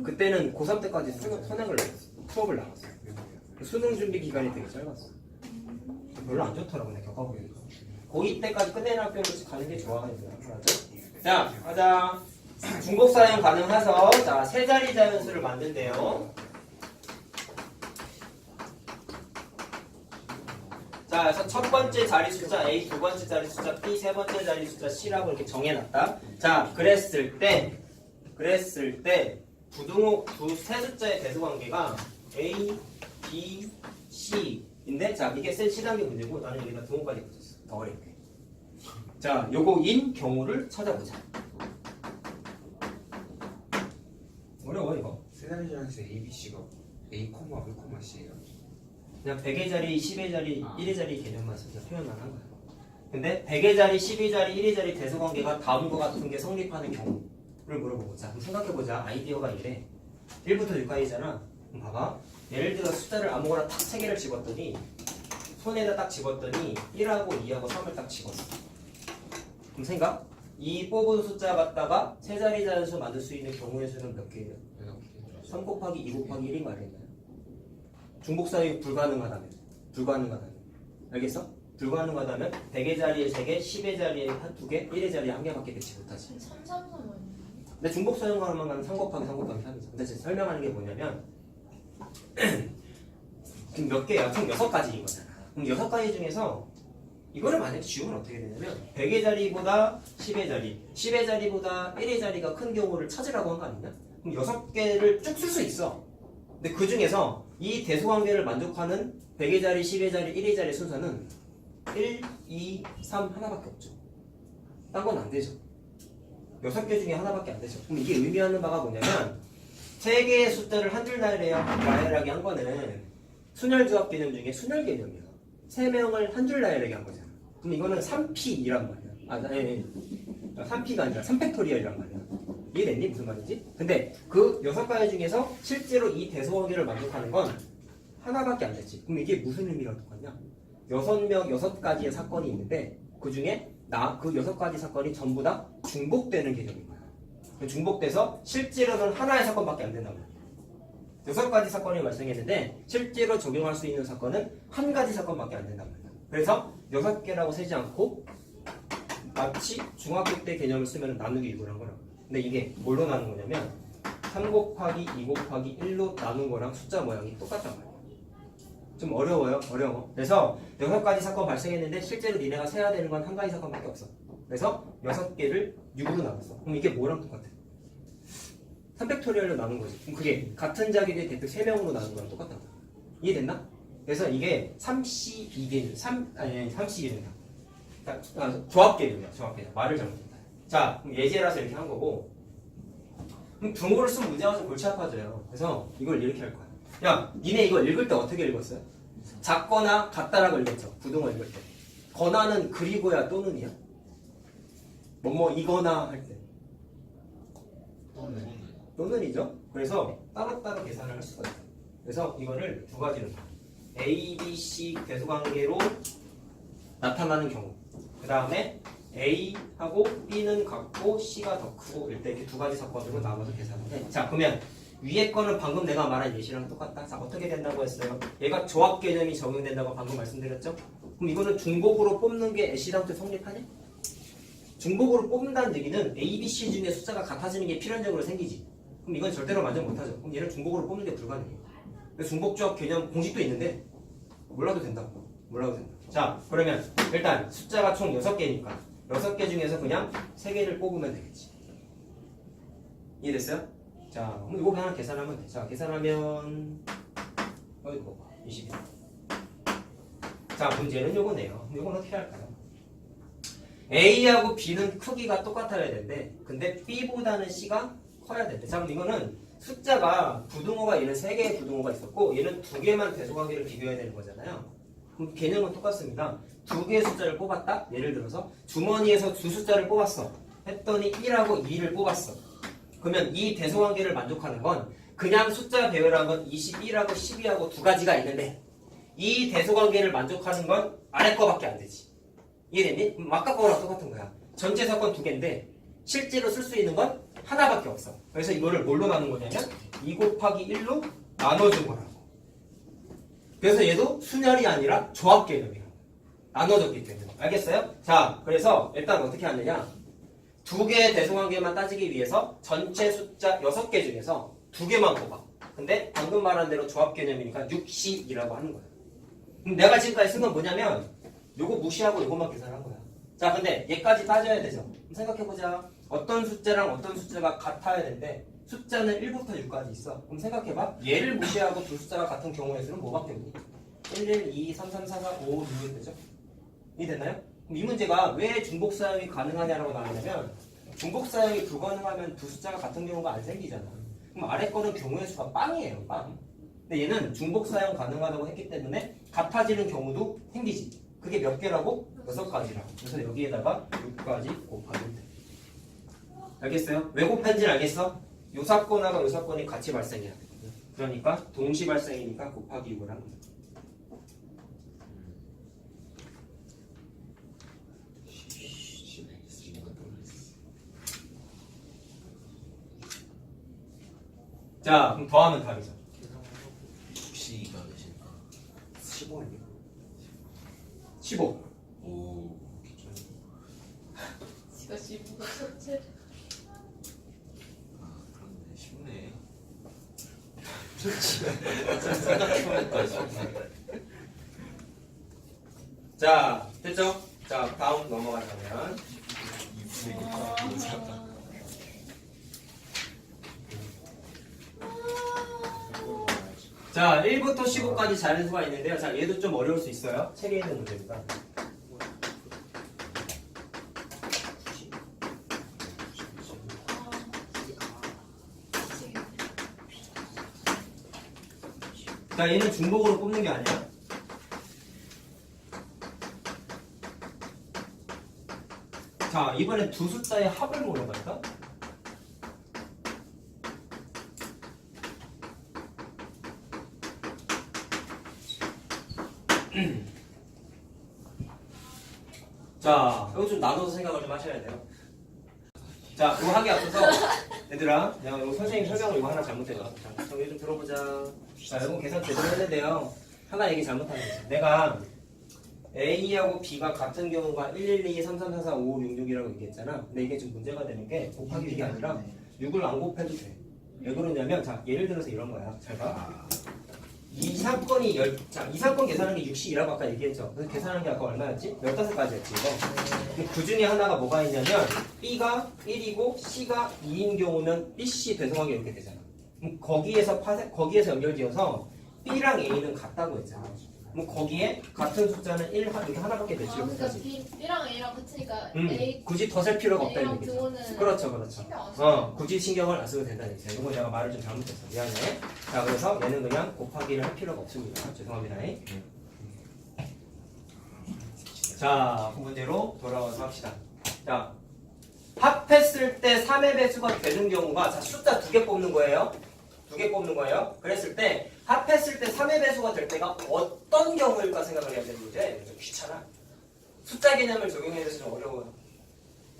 그때는 고3 때까지 선행을 나왔어. 수업을 나왔어. 수능 준비 기간이 되게 짧았어. 별로 안 좋더라고 내가 겪어보니까. 고2 때까지 끝내는 학교를 가는 게 좋아. 알았죠? 자 가자. 중복 사용 가능해서 자 세 자리 자연수를 만든대요. 자, 그래서 첫 번째 자리 숫자 A, 두 번째 자리 숫자 B, 세 번째 자리 숫자 C라고 이렇게 정해놨다. 자, 그랬을 때 부등호 세 숫자의 대수 관계가 A, B, C인데, 자, 이게 센 C단계 문제고 나는 여기다 등호까지 붙였어. 더 어렵게. 자, 요거인 경우를 찾아보자. 어려워 이거. 세 자리 자연수 A, B, C가 A, B, C예요. 그냥 100의 자리, 10의 자리, 1의 자리 개념만 써서 표현만 한 거야. 근데 100의 자리, 10의 자리, 1의 자리 대수관계가 다음과 같은 게 성립하는 경우를 물어보자. 그럼 생각해보자. 아이디어가 이래. 1부터 6까지잖아. 그럼 봐봐. 예를 들어 숫자를 아무거나 딱 3개를 집었더니 손에다 딱 집었더니 1하고 2하고 3을 딱 집었어. 그럼 생각? 이 뽑은 숫자 갖다가 세 자리 자연수 만들 수 있는 경우의 수는 몇 개예요? 3 곱하기 2 곱하기 1이 말이나요? 중복 사용 불가능하다면 알겠어? 불가능하다면 100의 자리에 3개, 10의 자리에 2개, 1의 자리에 1개밖에 넣지 못하지. 3, 3, 3 근데 중복 사용하면 3 곱하기 3 곱하기 3이죠. 근데 지금 설명하는 게 뭐냐면 지금 몇 개야? 총 6가지인 거잖아. 그럼 6가지 중에서 이거를 만약에 지우면 어떻게 되냐면 100의 자리보다 10의 자리, 10의 자리보다 1의 자리가 큰 경우를 찾으라고 한 거 아니냐? 그럼 6개를 쭉 쓸 수 있어. 근데 그 중에서 이 대수관계를 만족하는 100의 자리, 10의 자리, 1의 자리 순서는 1, 2, 3 하나밖에 없죠. 딴 건 안 되죠. 6개 중에 하나밖에 안 되죠. 그럼 이게 의미하는 바가 뭐냐면 3개의 숫자를 한 줄 나열하게 한 거는 순혈조합 개념 중에 순혈 개념이야. 3명을 한 줄 나열하게 한 거잖아. 그럼 이거는 3P이란 말이야. 3P가 아니라 3팩토리얼이란 말이야. 이해됐니? 무슨 말인지? 근데 그 6가지 중에서 실제로 이 대소관계를 만족하는 건 하나밖에 안 됐지. 그럼 이게 무슨 의미랑 똑같냐? 6가지의 사건이 있는데 그 중에 그 6가지 사건이 전부 다 중복되는 개념인 거야. 중복돼서 실제로는 하나의 사건밖에 안 된단 말이야. 6가지 사건이 발생했는데 실제로 적용할 수 있는 사건은 한 가지 사건밖에 안 된단 말이야. 그래서 6개라고 세지 않고 마치 중학교 때 개념을 쓰면 나누기 6을 거라고. 근데 이게 뭘로 나눈 거냐면 3 곱하기 2 곱하기 1로 나눈 거랑 숫자 모양이 똑같단 말이야. 좀 어려워요? 어려워. 그래서 6가지 사건 발생했는데 실제로 니네가 세야 되는 건 한 가지 사건밖에 없어. 그래서 6개를 6으로 나눴어. 그럼 이게 뭐랑 똑같아? 3팩토리얼로 나눈 거지. 그럼 그게 같은 자기들 대표 3명으로 나눈 거랑 똑같다고. 이해됐나? 그래서 이게 3C2개념, 3C2개념이다. 조합개념이야, 조합개념. 말을 잘못했다. 자, 그럼 예제라서 이렇게 한 거고. 그럼 등호를 쓰면 문제가 좀 골치 아파져요. 그래서 이걸 이렇게 할 거야. 야, 니네 이거 읽을 때 어떻게 읽었어요? 작거나 같다라고 읽었죠. 부등호 읽을 때. 거나는 그리고야 또는이야? 뭐뭐 이거나 할 때. 또는이죠. 그래서 따로따로 계산을 할 수가 있어요. 그래서 이거를 두 가지로 A, B, C 대수관계로 나타나는 경우. 그 다음에 A하고 B는 같고 C가 더 크고 일 때 이렇게 두 가지 사건으로 나눠서 계산을 해. 자, 그러면 위에 거는 방금 내가 말한 예시랑 똑같다. 자, 어떻게 된다고 했어요? 얘가 조합 개념이 적용된다고 방금 말씀드렸죠? 그럼 이거는 중복으로 뽑는 게 애시당초 성립하냐? 중복으로 뽑는다는 얘기는 A, B, C 중에 숫자가 같아지는 게 필연적으로 생기지. 그럼 이건 절대로 만족 못하죠. 그럼 얘를 중복으로 뽑는 게 불가능해요. 중복조합 개념 공식도 있는데 몰라도 된다고. 몰라도 된다. 자, 그러면 일단 숫자가 총 6개니까 6개 중에서 그냥 3개를 뽑으면 되겠지. 이해됐어요? 자, 그럼 이거 그냥 계산하면 돼. 자, 계산하면 어이구 20이. 자, 문제는 요거네요. 요건 어떻게 할까요? A하고 B는 크기가 똑같아야 되는데 근데 B보다는 C가 커야 된대. 자 그럼 이거는 숫자가 부등호가 얘는 3개의 부등호가 있었고 얘는 2개만 대소관계를 비교해야 되는 거잖아요. 그럼 개념은 똑같습니다. 2개의 숫자를 뽑았다. 예를 들어서 주머니에서 두 숫자를 뽑았어. 했더니 1하고 2를 뽑았어. 그러면 이 대소관계를 만족하는 건 그냥 숫자 배열한 건 21하고 12하고 두 가지가 있는데 이 대소관계를 만족하는 건 아래 거밖에 안 되지. 이해됐니? 그럼 아까 거랑 똑같은 거야. 전체 사건 2개인데 실제로 쓸 수 있는 건 하나밖에 없어. 그래서 이거를 뭘로 나눈 거냐면 2 곱하기 1로 나눠준 거라고. 그래서 얘도 순열이 아니라 조합 개념이라고. 나눠졌기 때문에. 알겠어요? 자, 그래서 일단 어떻게 하느냐. 2개의 대소관계만 따지기 위해서 전체 숫자 6개 중에서 2개만 뽑아. 근데 방금 말한 대로 조합 개념이니까 6C이라고 하는 거야. 그럼 내가 지금까지 쓴 건 뭐냐면 요거 무시하고 요것만 계산한 거야. 자, 근데 얘까지 따져야 되죠. 생각해보자. 어떤 숫자랑 어떤 숫자가 같아야 되는데 숫자는 1부터 6까지 있어. 그럼 생각해봐. 얘를 무시하고 두 숫자가 같은 경우의 수는 뭐밖에 없니? 1, 1, 2, 3, 3, 4, 4, 5, 6이 되죠? 이해됐나요? 그럼 이 문제가 왜 중복 사용이 가능하냐라고 나오냐면 중복 사용이 불가능하면 두 숫자가 같은 경우가 안 생기잖아. 그럼 아래 거는 경우의 수가 빵이에요. 빵. 근데 얘는 중복 사용 가능하다고 했기 때문에 같아지는 경우도 생기지. 그게 몇 개라고? 6가지라고. 그래서 여기에다가 6까지 곱하면 돼. 알겠어요? 왜 곱한지는 알겠어? 요 사건하고 요 사건이 같이 발생해야 돼. 그러니까 동시 발생이니까 곱하기 6을 한 거야. 자, 그럼 더하면 답이죠. 혹시 이가 몇일까? 15 아니야? 15. 오. 지가 지부가 첫째. 아 그렇네. 쉽네. 생각해보니까 쉽네. 자, 됐죠? 자, 다음 넘어가자면 자, 1부터 15까지 자연수가 있는데요. 자, 얘도 좀 어려울 수 있어요. 책에 있는 문제니까. 자, 얘는 중복으로 뽑는 게 아니야. 자, 이번엔 두 숫자의 합을 물어볼까? 자, 이거 좀 나눠서 생각을 좀 하셔야 돼요. 자, 이거 하기 앞서서 얘들아, 내가 이거 선생님 설명을 이거 하나 잘못해서 자, 이거 좀 들어보자. 자, 이거 계산 제대로 했는데요. 하나 얘기 잘못한 거 있어. 내가 A하고 B가 같은 경우가 1, 1, 2, 3, 3, 4, 4, 5, 6, 6이라고 얘기했잖아. 근데 이게 좀 문제가 되는 게 곱하기 6이 아니라 6을 안 곱해도 돼. 왜 그러냐면, 자, 예를 들어서 이런 거야. 잘 봐. 이 사건이 이 사건 계산하는 게 60이라고 아까 얘기했죠. 그래서 계산하는 게 아까 얼마였지? 15가지였지 이거. 그 중에 하나가 뭐가 있냐면 B가 1이고 C가 2인 경우면 BC 대성하게 이렇게 되잖아. 그럼 거기에서 연결지어서 B랑 A는 같다고 했잖아. 그럼 거기에 같은 숫자는 1 이렇게 하나밖에 되지. 그러니까 B랑 A랑 같으니까 A 굳이 더 셀 필요가 없다는 A랑 얘기죠. 등호는 그렇죠. 신경 안 써. 굳이 신경을 안 써도 된다는 얘기죠. 이거 내가 말을 좀 잘못했어. 미안해. 자, 그래서 얘는 그냥 곱하기를 할 필요가 없습니다. 죄송합니다. 자, 그 문제로 돌아와서 합시다. 자, 합했을 때 3의 배수가 되는 경우가, 자, 숫자 2개 뽑는 거예요. 2개 뽑는 거예요. 그랬을 때 합했을 때 3의 배수가 될 때가 어떤 경우일까 생각을 해야 되는 문제. 좀 귀찮아. 숫자 개념을 적용해야 돼서 좀 어려워요.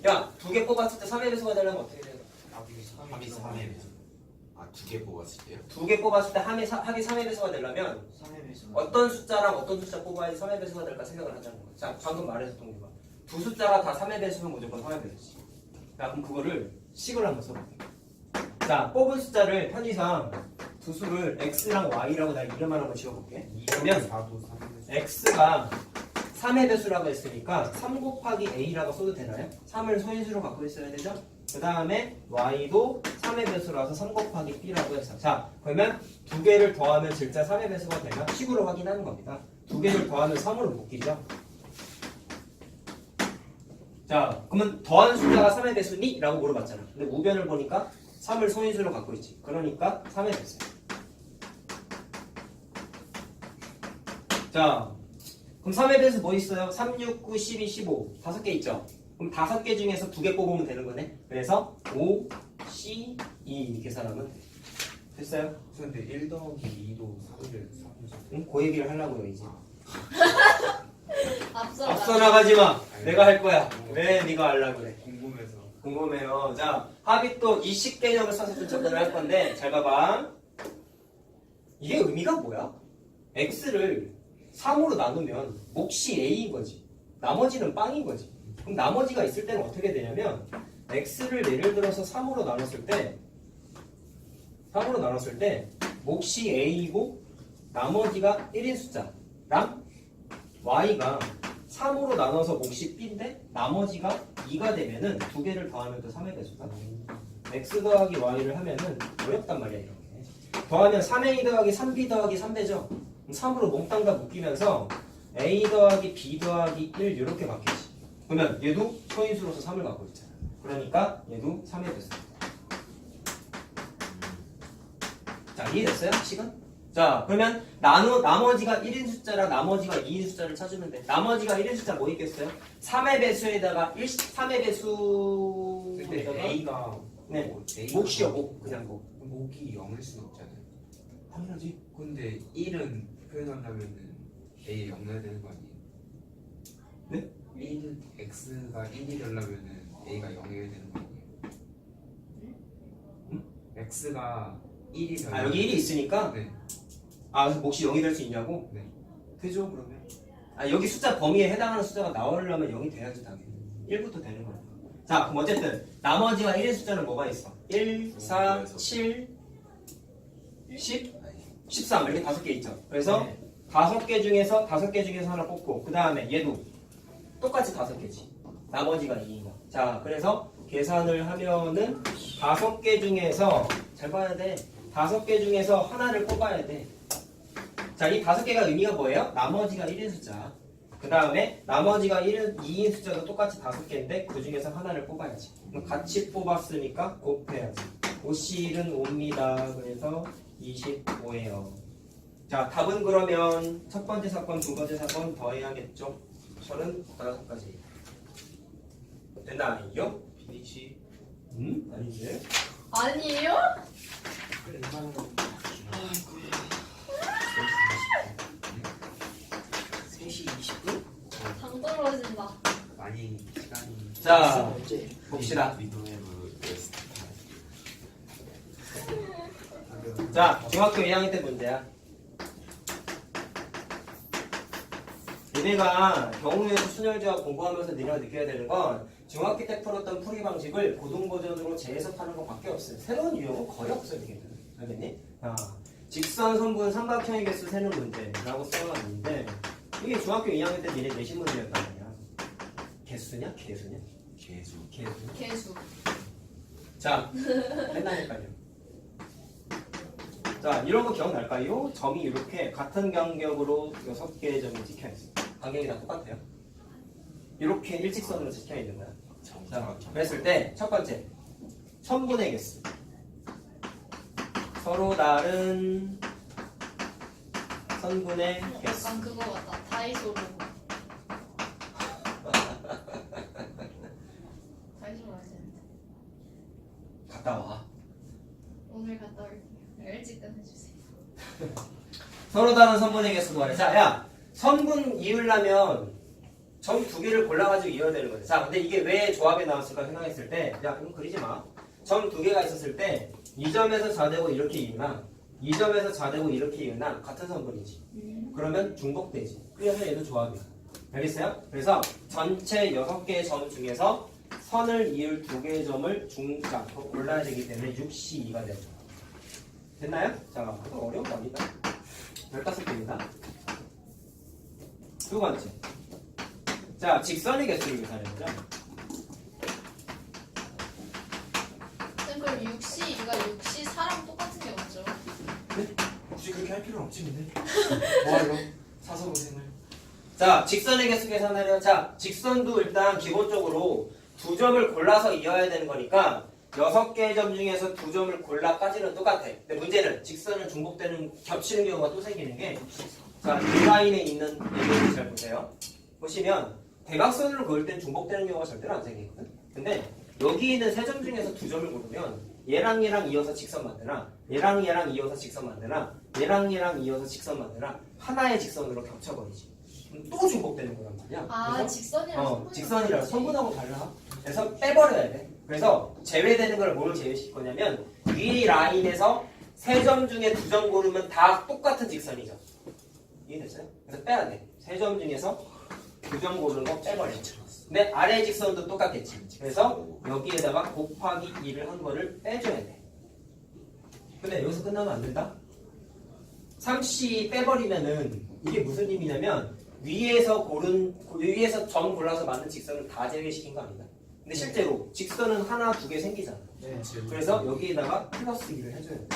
야, 2개 뽑았을 때 3의 배수가 되려면 어떻게 돼요? 합이 3의 배수. 아 2개 뽑았을 때요? 2개 뽑았을 때 합이 3의 배수가 되려면 어떤 숫자랑 어떤 숫자 뽑아야지 3의 배수가 될까 생각을 하자는 거야. 자, 방금 말했었던 동료가 두 숫자가 다 3의 배수면 무조건 3의 배수지. 자, 그럼 그거를 식을 한번 써볼게. 자, 뽑은 숫자를 편의상 두 수를 x랑 y라고 내가 이름만 한번 지어볼게. 그러면 x가 3의 배수라고 했으니까 3 곱하기 a라고 써도 되나요? 3을 소인수로 갖고 있어야 되죠? 그 다음에 y도 3의 배수라서 3 곱하기 b라고 해서, 자, 그러면 두 개를 더하면 진짜 3의 배수가 되나? 식으로 확인하는 겁니다. 두 개를 더하면 3으로 묶이죠. 자, 그러면 더하는 숫자가 3의 배수니? 라고 물어봤잖아. 근데 우변을 보니까 3을 소인수로 갖고 있지. 그러니까 3의 배수야. 자, 그럼 3의 배수 뭐 있어요? 3, 6, 9, 12, 15. 5개 있죠? 그럼 5개 중에서 2개 뽑으면 되는 거네. 그래서 5, C, 2 계산하면 돼. 됐어요? 근데 1 더하기 2도 3을 3을 응? 그 얘기를 하려고요, 이제. 앞서 앞서 나가지 마. 내가 할 거야. 왜 네가 하려고 그래? 궁금해서. 궁금해요. 자, 합의또 이식 개념을 써서 좀 접근을 할 건데, 잘 봐봐. 이게 의미가 뭐야? x를 3으로 나누면 몫이 a인 거지. 나머지는 빵인 거지. 그럼 나머지가 있을 때는 어떻게 되냐면, x를 예를 들어서 3으로 나눴을 때, 몫이 a이고, 나머지가 1인 숫자랑 y가 3으로 나눠서 몫이 b인데 나머지가 2가 되면은 두 개를 더하면 또 3의 배수다. x 더하기 y를 하면은 어렵단 말이야 이렇게. 더하면 3a 더하기 3b 더하기 3되죠. 3으로 몽땅 다 묶이면서 a 더하기 b 더하기 1 이렇게 바뀌지. 그러면 얘도 소인수로서 3을 갖고 있잖아. 그러니까 얘도 3의 배수다. 자, 이해됐어요? 식은? 자, 그러면 나머지가 1인 숫자랑 나머지가 2인 숫자를 찾으면 돼. 나머지가 1인 숫자 뭐 있겠어요? 3의 배수에다가 3의 근데 배수에다가 A가 네, 뭐, A가 몫이요, 목. 그냥 목. 목이 0일 순 없잖아요. 당연하지. 근데 1은 표현하려면은 A에 0 넣어야 되는 거 아니에요? 네? 1, X가 1이 되려면은 A가 0이어야 되는 거 아니에요? X가 1이 되려면 아, 여기 1이 있으니까? 네. 아, 그래서 몫이 0이 될 수 있냐고? 네. 되죠, 그러면. 아, 여기 숫자 범위에 해당하는 숫자가 나오려면 0이 돼야지, 당연히. 1부터 되는 거야. 자, 그럼 어쨌든, 나머지가 1의 숫자는 뭐가 있어? 1, 4, 7, 10, 13. 이렇게 5개 있죠. 그래서 네. 5개 중에서 하나 뽑고, 그 다음에 얘도 똑같이 5개지. 나머지가 2인 거. 자, 그래서 계산을 하면은 5개 중에서, 잘 봐야 돼. 5개 중에서 하나를 뽑아야 돼. 자, 이 5개가 의미가 뭐예요? 나머지가 1인 숫자. 그 다음에 나머지가 2인 숫자도 똑같이 5개인데 그 중에서 하나를 뽑아야지. 그럼 같이 뽑았으니까 곱해야지. 5씩은 5입니다. 그래서 25예요. 자, 답은 그러면 첫 번째 사건, 두 번째 사건 더해야겠죠? 35가지. 됐나? 아니요? 피니시. 아니지. 아니에요? 그래, 이만한 거. 3시 20분? 당 떨어진다. 많이 시간이. 자, 봅시다. 리노에브 웨스트. 자, 중학교 2학년 때 문제야. 니네가 경우에서 순열제와 공부하면서 니네가 느껴야 되는 건 중학교 때 풀었던 풀이 방식을 고등 버전으로 재해석하는 것밖에 없어요. 새로운 유형은 거의 없어요, 이게. 알겠니? 자, 직선, 선분, 삼각형의 개수 세는 문제라고 써놨는데 이게 중학교 2학년 때 니네 내신 문제였단 말이야. 개수냐? 개수냐? 개수. 개수. 개수. 자, 맨날 헷갈려. 자, 이런 거 기억날까요? 점이 이렇게 같은 간격으로 6개의 점이 찍혀있어. 간격이 다 똑같아요. 이렇게 일직선으로 찍혀있는 거야. 자, 그랬을 때 첫 번째, 천분의 개수. 서로 다른 선분의 개수. 약간 그거 같다. 다이소로. 다이소로 하지 않는데. 갔다 와. 오늘 갔다 올게요. 일찍 끝내주세요. 서로 다른 선분의 개수 구하래. 자, 야, 선분 이으려면 점 2개를 골라가지고 이어야 되는 거지. 자, 근데 이게 왜 조합에 나왔을까 생각했을 때, 야, 이건 그리지 마. 점 2개가 있었을 때, 이 점에서 좌되고 이렇게 이으나, 이 점에서 좌되고 이렇게 이으나, 같은 선분이지. 그러면 중복되지. 그래서 얘도 조합이야. 알겠어요? 그래서 전체 6개의 점 중에서 선을 이을 2개의 점을 골라야 되기 때문에 6C2가 되죠. 됐나요? 자, 그거 어려운 거 아니다. 15개입니다. 두 번째. 자, 직선의 개수를 계산해보자. 쌤, 그럼 6C2가 6C4랑 똑같은 게 맞죠? 굳이 그렇게 할 필요는 없지, 근데. 뭐하러? 사서고생을. 자, 직선의 개수 계산하려. 자, 직선도 일단 기본적으로 두 점을 골라서 이어야 되는 거니까 6개의 점 중에서 두 점을 골라까지는 똑같아. 근데 문제는 직선은 중복되는, 겹치는 경우가 또 생기는 게, 자, 이 라인에 있는 얘기를 잘 보세요. 보시면 대각선으로 그을 땐 중복되는 경우가 절대로 안 생기거든. 근데 여기 있는 세 점 중에서 두 점을 고르면 얘랑 얘랑 이어서 직선 만드나, 얘랑 얘랑 이어서 직선 만드나, 얘랑 얘랑 이어서 직선 만드나, 하나의 직선으로 겹쳐버리지. 그럼 또 중복되는 거란 말이야. 아, 그래서 직선이랑 선분이랑 직선이랑 다르지. 선분하고 달라. 그래서 빼버려야 돼. 그래서 제외되는 걸 뭘 제외시킬 거냐면 위 라인에서 세 점 중에 두 점 고르면 다 똑같은 직선이죠. 이해됐어요? 그래서 빼야 돼. 세 점 중에서 두 점 고르는 거 빼버려. 근데 아래 직선도 똑같겠지. 그래서 여기에다가 곱하기 2를 한 거를 빼줘야 돼. 근데 여기서 끝나면 안 된다? 3C 빼버리면은 이게 무슨 의미냐면 위에서 점 골라서 만든 직선을 다 제외시킨 거 아니다. 근데 실제로 직선은 하나, 두 개 생기잖아. 네. 그래서 여기에다가 플러스 2를 해줘야 돼.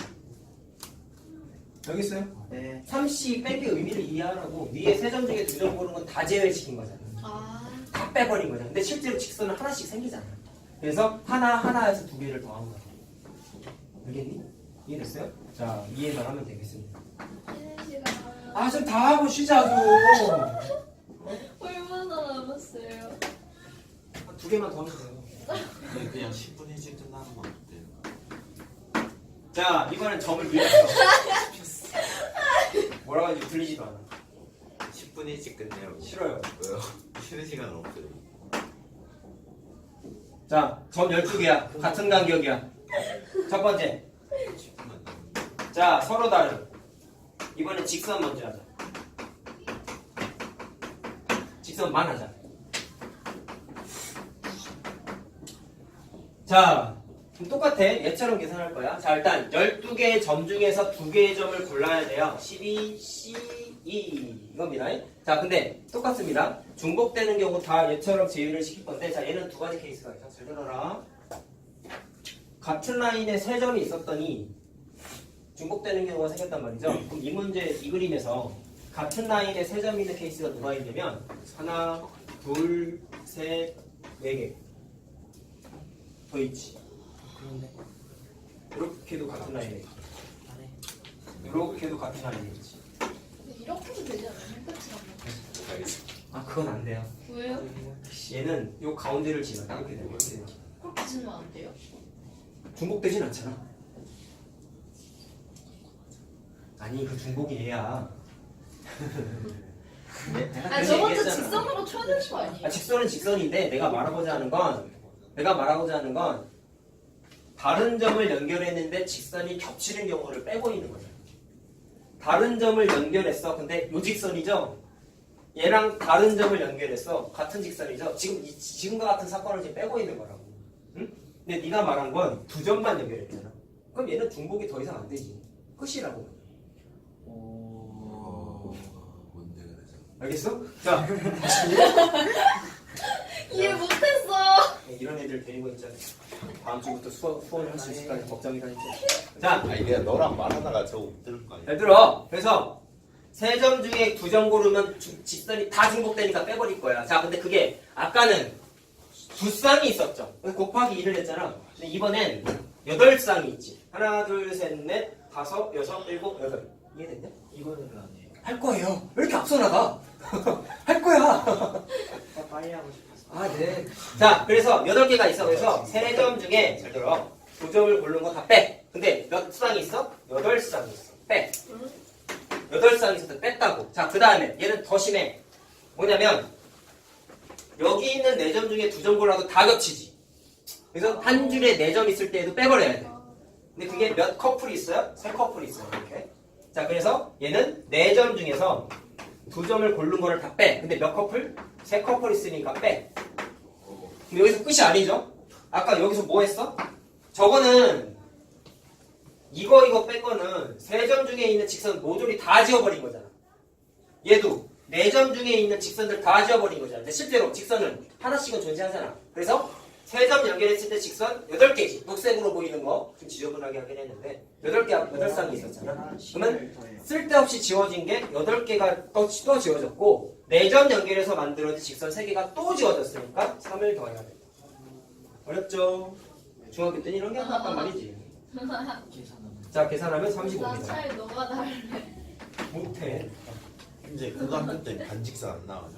여기 있어요? 네. 3C 뺀 게 의미를 이해하라고. 위에 세 점 중에 두 점 고른 건 다 제외시킨 거잖아. 아, 다 빼버린 거잖아. 근데 실제로 직선은 하나씩 생기잖아. 그래서 하나에서 두 개를 더한 거야. 알겠니? 이해됐어요? 자, 이해만 하면 되겠습니다. 쉬는 시간. 아, 좀 다 하고 쉬자고. 얼마나 남았어요? 두 개만 더 하면 돼요. 그냥 10분 일찍 끝나는 건 어때요? 자, 이번엔 점을 밀었어. 뭐라고 하는지 들리지도 않아. 10분 일찍 끝내요. 싫어요. 왜요? 쉬는 시간은 없어요. 자, 점 12개야. 같은 간격이야. 첫 번째. 10분만 남았는데. 자, 서로 다른. 이번엔 직선 먼저 하자. 직선만 하자. 자, 그럼 똑같아. 얘처럼 계산할 거야. 자, 일단 12개의 점 중에서 2개의 점을 골라야 돼요. 12, C, 2 이겁니다. 자, 근데 똑같습니다. 중복되는 경우 다 얘처럼 제외를 시킬 건데, 자, 얘는 두 가지 케이스가 있어. 잘 들어라. 같은 라인에 세 점이 있었더니 중복되는 경우가 생겼단 말이죠. 그럼 이 문제, 이 그림에서 같은 라인에 세 점이 있는 케이스가 누가 있냐면 하나, 둘, 셋, 네 개 더 있지. 그런데 이렇게도 같은 라인에 있지. 이렇게도 같은 라인에 있지. 근데 이렇게도 되지 않아요? 끝이 안 알겠습니다. 아, 그건 안 돼요. 나. 왜요? 얘는 요 가운데를 지나 이렇게 되는 거지. 그렇게 지면 안 돼요? 중복되진 않잖아. 아니, 그 중복이 얘야. 내가 아니, 그래서 저것도 얘기했잖아. 직선으로 쳐야 되는 거 아니에요? 아, 직선은 직선인데 내가 말하고자 하는 건 다른 점을 연결했는데 직선이 겹치는 경우를 빼고 있는 거죠. 다른 점을 연결했어. 근데 요 직선이죠. 얘랑 다른 점을 연결했어. 같은 직선이죠. 지금과 같은 사건을 지금 빼고 있는 거라고. 응? 근데 네가 말한 건 두 점만 연결했잖아. 그럼 얘는 중복이 더 이상 안 되지. 끝이라고. 뭔데 그래서? 알겠어? 자, 이해 못했어. 이런 애들 데리고 있자. 다음 주부터 수업을 할 수 있을까 걱정이다 이제. 자, 아니 내가 너랑 말하다가 저거 못 들을 거 아니야? 잘 들어. 그래서 세 점 중에 두 점 고르면 직선이 다 중복되니까 빼버릴 거야. 자, 근데 그게 아까는 두 쌍이 있었죠. 그래서 곱하기 2를 했잖아. 근데 이번엔 8쌍이 있지. 하나, 둘, 셋, 넷, 다섯, 여섯, 일곱, 여덟. 이해됐냐? 이거는 안 해요. 할 거예요. 왜 이렇게 앞서 나가? 할 거야. 빨리 하고 싶었어. 아, 네. 자, 그래서 8개가 있어. 그래서 세 점 중에 잘 들어. 두 점을 고른 거 다 빼. 근데 몇 쌍이 있어? 8쌍이 있어. 빼. 8쌍이 있어서 뺐다고. 자, 그 다음에 얘는 더 심해. 뭐냐면 여기 있는 4점 중에 2점 골라도 다 겹치지. 그래서 한 줄에 4점 있을 때에도 빼버려야 돼. 근데 그게 몇 커플이 있어요? 3커플이 있어요. 이렇게. 자, 그래서 얘는 4점 중에서 2점을 고른 거를 다 빼. 근데 몇 커플? 3커플 있으니까 빼. 그럼 여기서 끝이 아니죠? 아까 여기서 뭐 했어? 저거는 이거 뺀 거는 3점 중에 있는 직선 모조리 다 지워버린 거잖아. 얘도 4점 중에 있는 직선들 다 지워버린 거잖아. 근데 실제로 직선은 하나씩은 존재하잖아. 그래서 3점 연결했을 때 직선 8개지. 녹색으로 보이는 거 좀 지저분하게 하긴 했는데 8쌍이 있었잖아. 그러면 쓸데없이 지워진 게 8개가 또 지워졌고 4점 연결해서 만들어진 직선 3개가 또 지워졌으니까 3을 더해야 돼. 어렵죠? 중학교 때는 이런 게 안 나왔단 말이지. 자, 계산하면 나 35입니다. 차에 너가 달래. 못해. 이제 고등학교 때 반직선 안 나와요.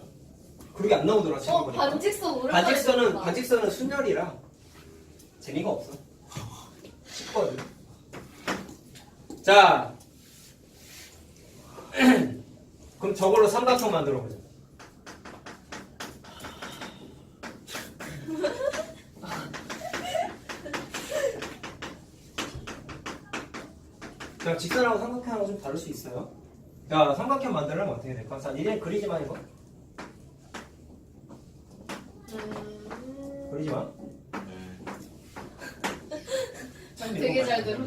그렇게 안 나오더라, 지금 보니까. 반직선 오랜만에 반직선은 순열이라 재미가 없어. 쉽거든. 자, 그럼 저걸로 삼각형 만들어 보자. 자, 직선하고 삼각형하고 좀 다를 수 있어요. 자, 삼각형 만들려면 어떻게 될까? 자, 니네 그리지 마, 이거. 그리지 마. 되게 잘 들어.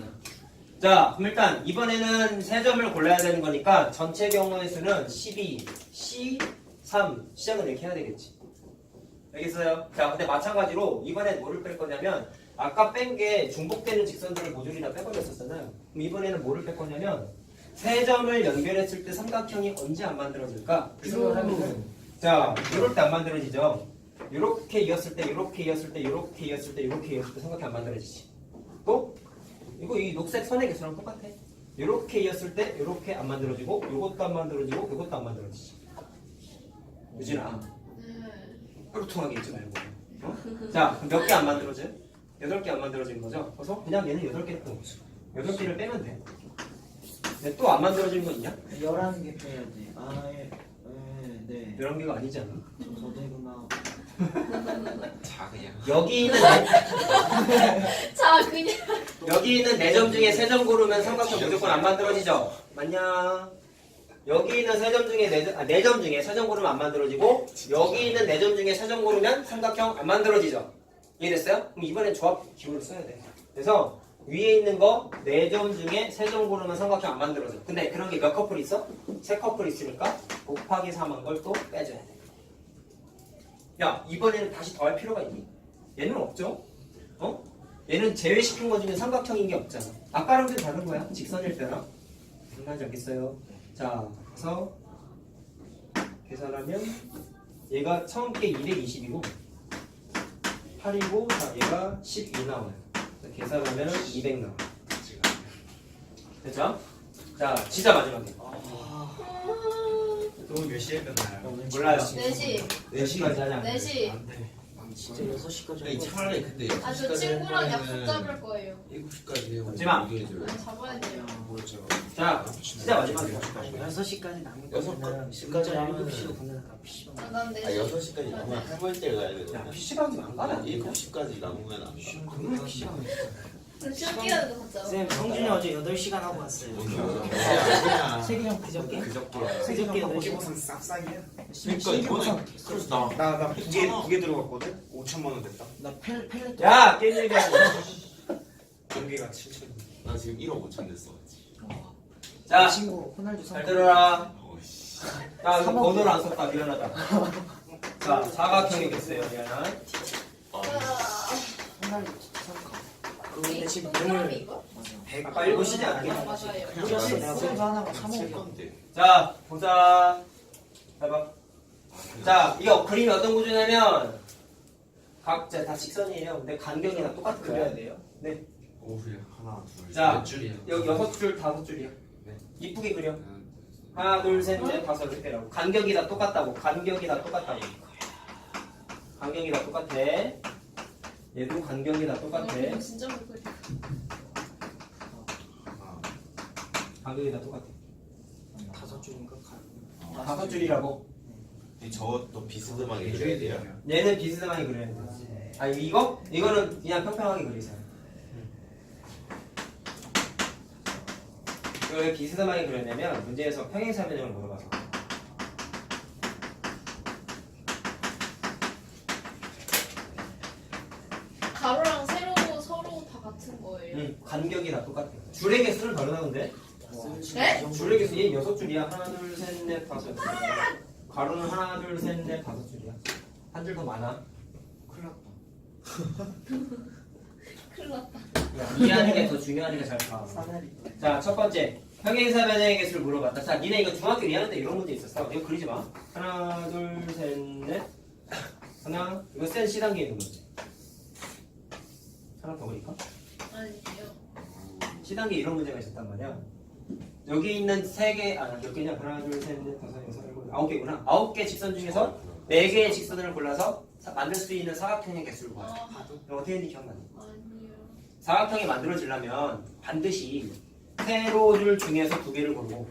자, 그럼 일단 이번에는 3점을 골라야 되는 거니까 전체 경우의 수는 12, C, 3 시작은 이렇게 해야 되겠지. 알겠어요? 자, 근데 마찬가지로 이번엔 뭐를 뺄 거냐면 아까 뺀 게 중복되는 직선들을 모조리 다 빼버렸었잖아요. 그럼 이번에는 뭐를 뺄 거냐면 3점을 연결했을 때 삼각형이 언제 안 만들어질까? 그 생각을 하면은 자, 이럴 때 안 만들어지죠. 이렇게 이었을 때, 이렇게 이었을 때, 이렇게 이었을 때, 이렇게 이었을 때 삼각형 안 만들어지지. 또 이거 이 녹색 선의 개수랑 똑같아. 이렇게 이었을 때 이렇게 안 만들어지고 이것도 안 만들어지고 이것도 안 만들어지지. 유진아 뾰루통하게 있지 말고. 어? 자, 몇 개 안 만들어져요? 8개 안 만들어지는 거죠? 그래서 그냥 얘는 8개를 빼는 거지. 8개를 빼면 돼. 근데 또 안 만들어지는 거 있냐? 11개 빼야 돼. 네. 11개가 아니지 않나? 저 거대구나. 자 그냥. 여기 있는 자, 그냥. 여기 있는 4점 중에 3점 고르면 삼각형 무조건 안 만들어지죠? 맞냐? 여기 있는 3점 중에 4점 중에 3점 고르면 안 만들어지고 여기 있는 4점 중에 3점 고르면 삼각형 안 만들어지죠? 이해됐어요? 그럼 이번엔 조합 기호를 써야 돼. 그래서 위에 있는 거 4점 중에 3점 고르면 삼각형 안 만들어져. 근데 그런 게 몇 커플 있어? 3커플 있으니까 곱하기 3한 걸 또 빼줘야 돼. 야, 이번에는 다시 더할 필요가 있니? 얘는 없죠? 어? 얘는 제외시킨 것 중에 삼각형인 게 없잖아. 아까랑 좀 다른 거야. 직선일 때랑. 장난하지 않겠어요? 자, 그래서 계산하면 얘가 처음 게 220이고 8이고 자, 얘가 12 나와요. 자, 계산하면 200 나와요. 됐죠? 자, 진짜 마지막에. 또 몇 시에 끝나요? 몰라요. 4시. 4시까지 하냐? 4시. 안 돼. 진짜 6시까지 아니 차라리 그때 아, 저 친구랑 약속 잡을 거예요. 7시까지 해요. 잠시만. 아니, 잡아야 돼요. 자, 진짜 마지막에. 6시까지 남은 여섯 거면 시까지 지금까지 하면은 7시로 보내는 거 PC방. 아, 난 4시. 6시까지 남으면 할머니 댁 가야 야, 되거든. PC방이 안 가나? 7시까지 남으면 안 가. 그러면 PC방. 저 시험 기간에도 갔잖아. 쌤, 성준이 어제 8시간 하고 왔어요. 그냥 세기랑 그저께? 그저께. 그저께 8시간. 기본상 쌉싸기야? 그러니까 이번에 그래서 나 두개 들어갔거든? 5천만 원 됐다. 나 펠레트. 야, 게임 얘기하지. 연계가 7천. 나 지금 1억 5천 됐어. 자, 친구 호날두 잘 선. 들어라. 어이씨. 야, 이거 번호를 안 썼다. 미안하다. 자, 사각형이겠어요. 미안한. 호날두 선카. 이 근데 지금 동그라미 물 이거? 아까 읽으시지 않게. 아, 맞아요. 그래서 내가 쌤도 하나가 칠 3억. 건데. 자, 보자. 해봐. 자, 이거 그림이 어떤 구조냐면 각자 다 직선이에요. 근데 간격이 다 똑같은 거야. 돼요? 네. 오후에 하나 둘. 자, 몇 줄이야? 여기 6줄, 5줄이야. 네. 이쁘게 그려. 하나, 둘, 셋, 넷, 다섯 이렇게 라고. 간격이 다 똑같다고. 간격이 다 똑같다고. 간격이 다 똑같아. 얘도 간격이 다 똑같아. 이거 진짜 못 그려. 하나. 간격이 다 똑같아. 5줄인가? 5줄이라고. 저것도 비스듬하게 해줘야 돼요. 얘는 비스듬하게 그려야 돼. 아, 이거? 이거는 그냥 평평하게 그리세요. 이거 왜 비스듬하게 그렸냐면 문제에서 평행사 변형을 물어봐서. 가로랑 세로 서로 다 같은 거예요. 간격이 다 똑같아. 줄의 개수는 다르다 근데. 네? 줄의 개수 얘 6줄이야. 하나, 둘, 셋, 넷, 다섯. 가로는 하나, 둘, 셋, 넷, 5줄이야. 한 줄 더 많아. 큰일 났다. 큰일 났다. 이해하는 게 더 중요하니까 잘 봐. 사다리. 자, 첫 번째. 평행사 변형의 개수를 물어봤다. 자, 니네 이거 중학교 2학년 때 이런 문제 있었어. 이거 그리지 마. 하나, 둘, 셋, 넷. 하나, 이거 센 C단계에 있는 문제. 하나 더 그릴까? 아니에요. C단계 이런 문제가 있었단 말이야. 여기 있는 세 개, 몇 개냐? 하나, 둘, 셋, 넷, 다섯, 여섯, 일곱, 9개구나. 9개 직선 중에서 4개의 직선을 골라서 만들 수 있는 사각형의 개수를 구하자. 아, 이거 어떻게 했는지 기억나니? 아니에요. 사각형이 만들어지려면 반드시 세로줄 중에서 2개를 고르고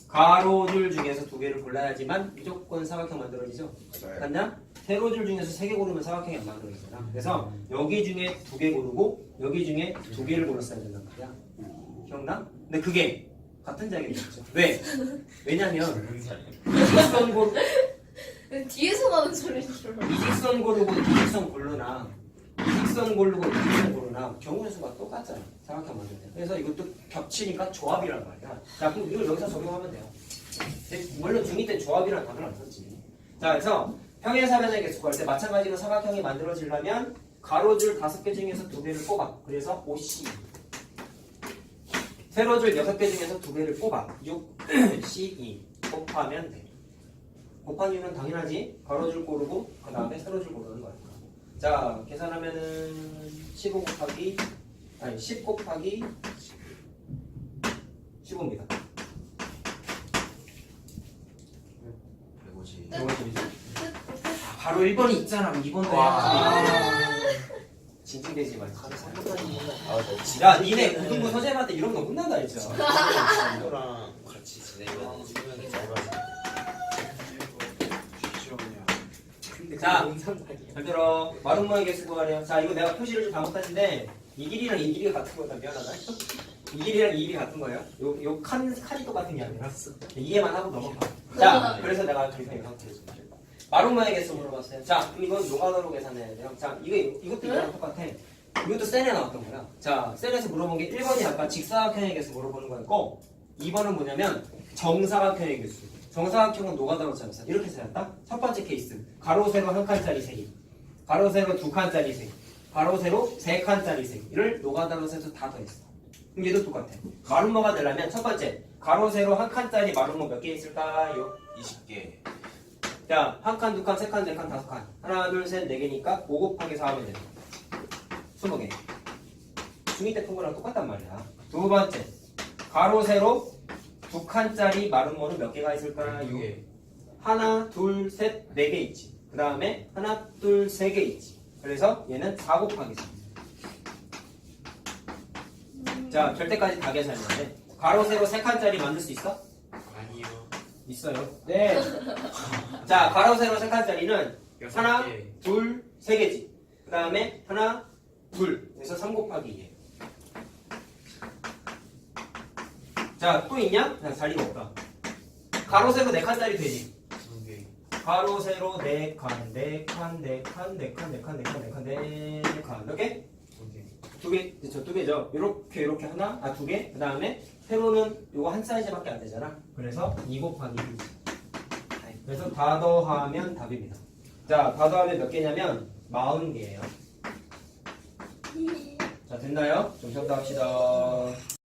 가로줄 중에서 2개를 골라야지만 무조건 사각형 만들어지죠? 맞아요. 맞냐? 세로줄 중에서 3개 고르면 사각형이 안 만들어지잖아. 그래서 여기 중에 2개 고르고 여기 중에 2개를 골랐어야 된단 말이야. 기억나? 근데 그게 같은 자리겠죠. 왜? 왜냐면 이직선 고르 뒤에서 나는 소리인 줄 알았어. 이직선 고르고 이직선 고르나 이직선 고르고 이직선 고르나 경우의 수가 똑같잖아. 사각형 만들 때. 그래서 이것도 겹치니까 조합이란 말이야. 자, 그럼 이걸 여기서 적용하면 돼요. 근데 물론 중2 때 조합이라는 단어를 안 썼지. 자, 그래서 평행사 변형의 개수 구할 때 마찬가지로 사각형이 만들어지려면 가로줄 5개 중에서 2개를 뽑아. 그래서 5C. 세로줄 6개 중에서 2개를 뽑아. 6C2 곱하면 돼. 곱한 이유는 당연하지. 가로줄 고르고 그 다음에 세로줄 고르는 거야. 자, 계산하면은 10 곱하기 15입니다. 150. 바로 1번이 있잖아. 2번도 와. 징징대지 말고. 나 야, 니네 고등부 선생님한테 이런 거 혼난다 진짜. 친구랑 같이 지내면 수명이 짧아져. 자, 잘 들어. 마름모의 개수 구하래요. 자, 이거 내가 표시를 좀 잘못했는데 이 길이랑 이 길이가 같은 거다. 미안하다. 이 길이랑 이 길이 같은 거예요. 요 칸이 똑같은 게 아니라 이해만 하고 넘어가. 자, 그래서 내가 더 이상 이상 드렸어. 마름모의 개수 물어봤어요. 자, 그럼 이건 노가다로 계산해야 돼요. 자, 이것도 이거랑 똑같아. 이것도 셀에 나왔던 거야. 자, 셀에서 물어본 게 1번이 아까 직사각형의 개수 물어보는 거였고 2번은 뭐냐면 정사각형의 개수. 정사각형은 노가다로 찾았어. 이렇게 찾았다. 첫 번째 케이스. 가로 세로 한 칸짜리 세기. 가로 세로 두 칸짜리 세기. 가로 세로 세 칸짜리 세기. 이를 노가다로 세서 다 더했어. 그럼 얘도 똑같아. 마름모가 되려면 첫 번째 가로 세로 한 칸짜리 마름모 몇 개 있을까요? 20개. 자, 한 칸, 두 칸, 세 칸, 네 칸, 다섯 칸. 하나, 둘, 셋, 네 개니까 5 곱하기 4 하면 돼. 20개. 중2 때 푼 거랑 똑같단 말이야. 두 번째, 가로, 세로 두 칸짜리 마름모는 몇 개가 있을까요? 2개. 하나, 둘, 셋, 네 개 있지. 그 다음에 하나, 둘, 세 개 있지. 그래서 얘는 4 곱하기 4. 자, 절대까지 다 계산해야 돼. 가로, 세로 세 칸짜리 만들 수 있어? 아니요. 있어요. 네. 자, 가로, 세로 세 칸짜리는 하나, 둘, 세 개지. 그 다음에 하나, 둘. 그래서 3 곱하기 2. 자, 또 있냐? 그냥 자리가 없다. 가로, 세로 4칸짜리 되지. 2개. 가로, 세로 4칸, 4칸, 4칸, 4칸, 4칸, 4칸, 4칸, 4칸. 몇 개? 2개. 2개. 그쵸, 2개죠. 요렇게 하나, 2개. 그 다음에 세로는 요거 한 사이즈밖에 안 되잖아. 그래서 2 곱하기 2. 그래서 다 더하면 답입니다. 자, 다 더하면 몇 개냐면 40개예요. 자, 됐나요? 좀 쉬었다 합시다.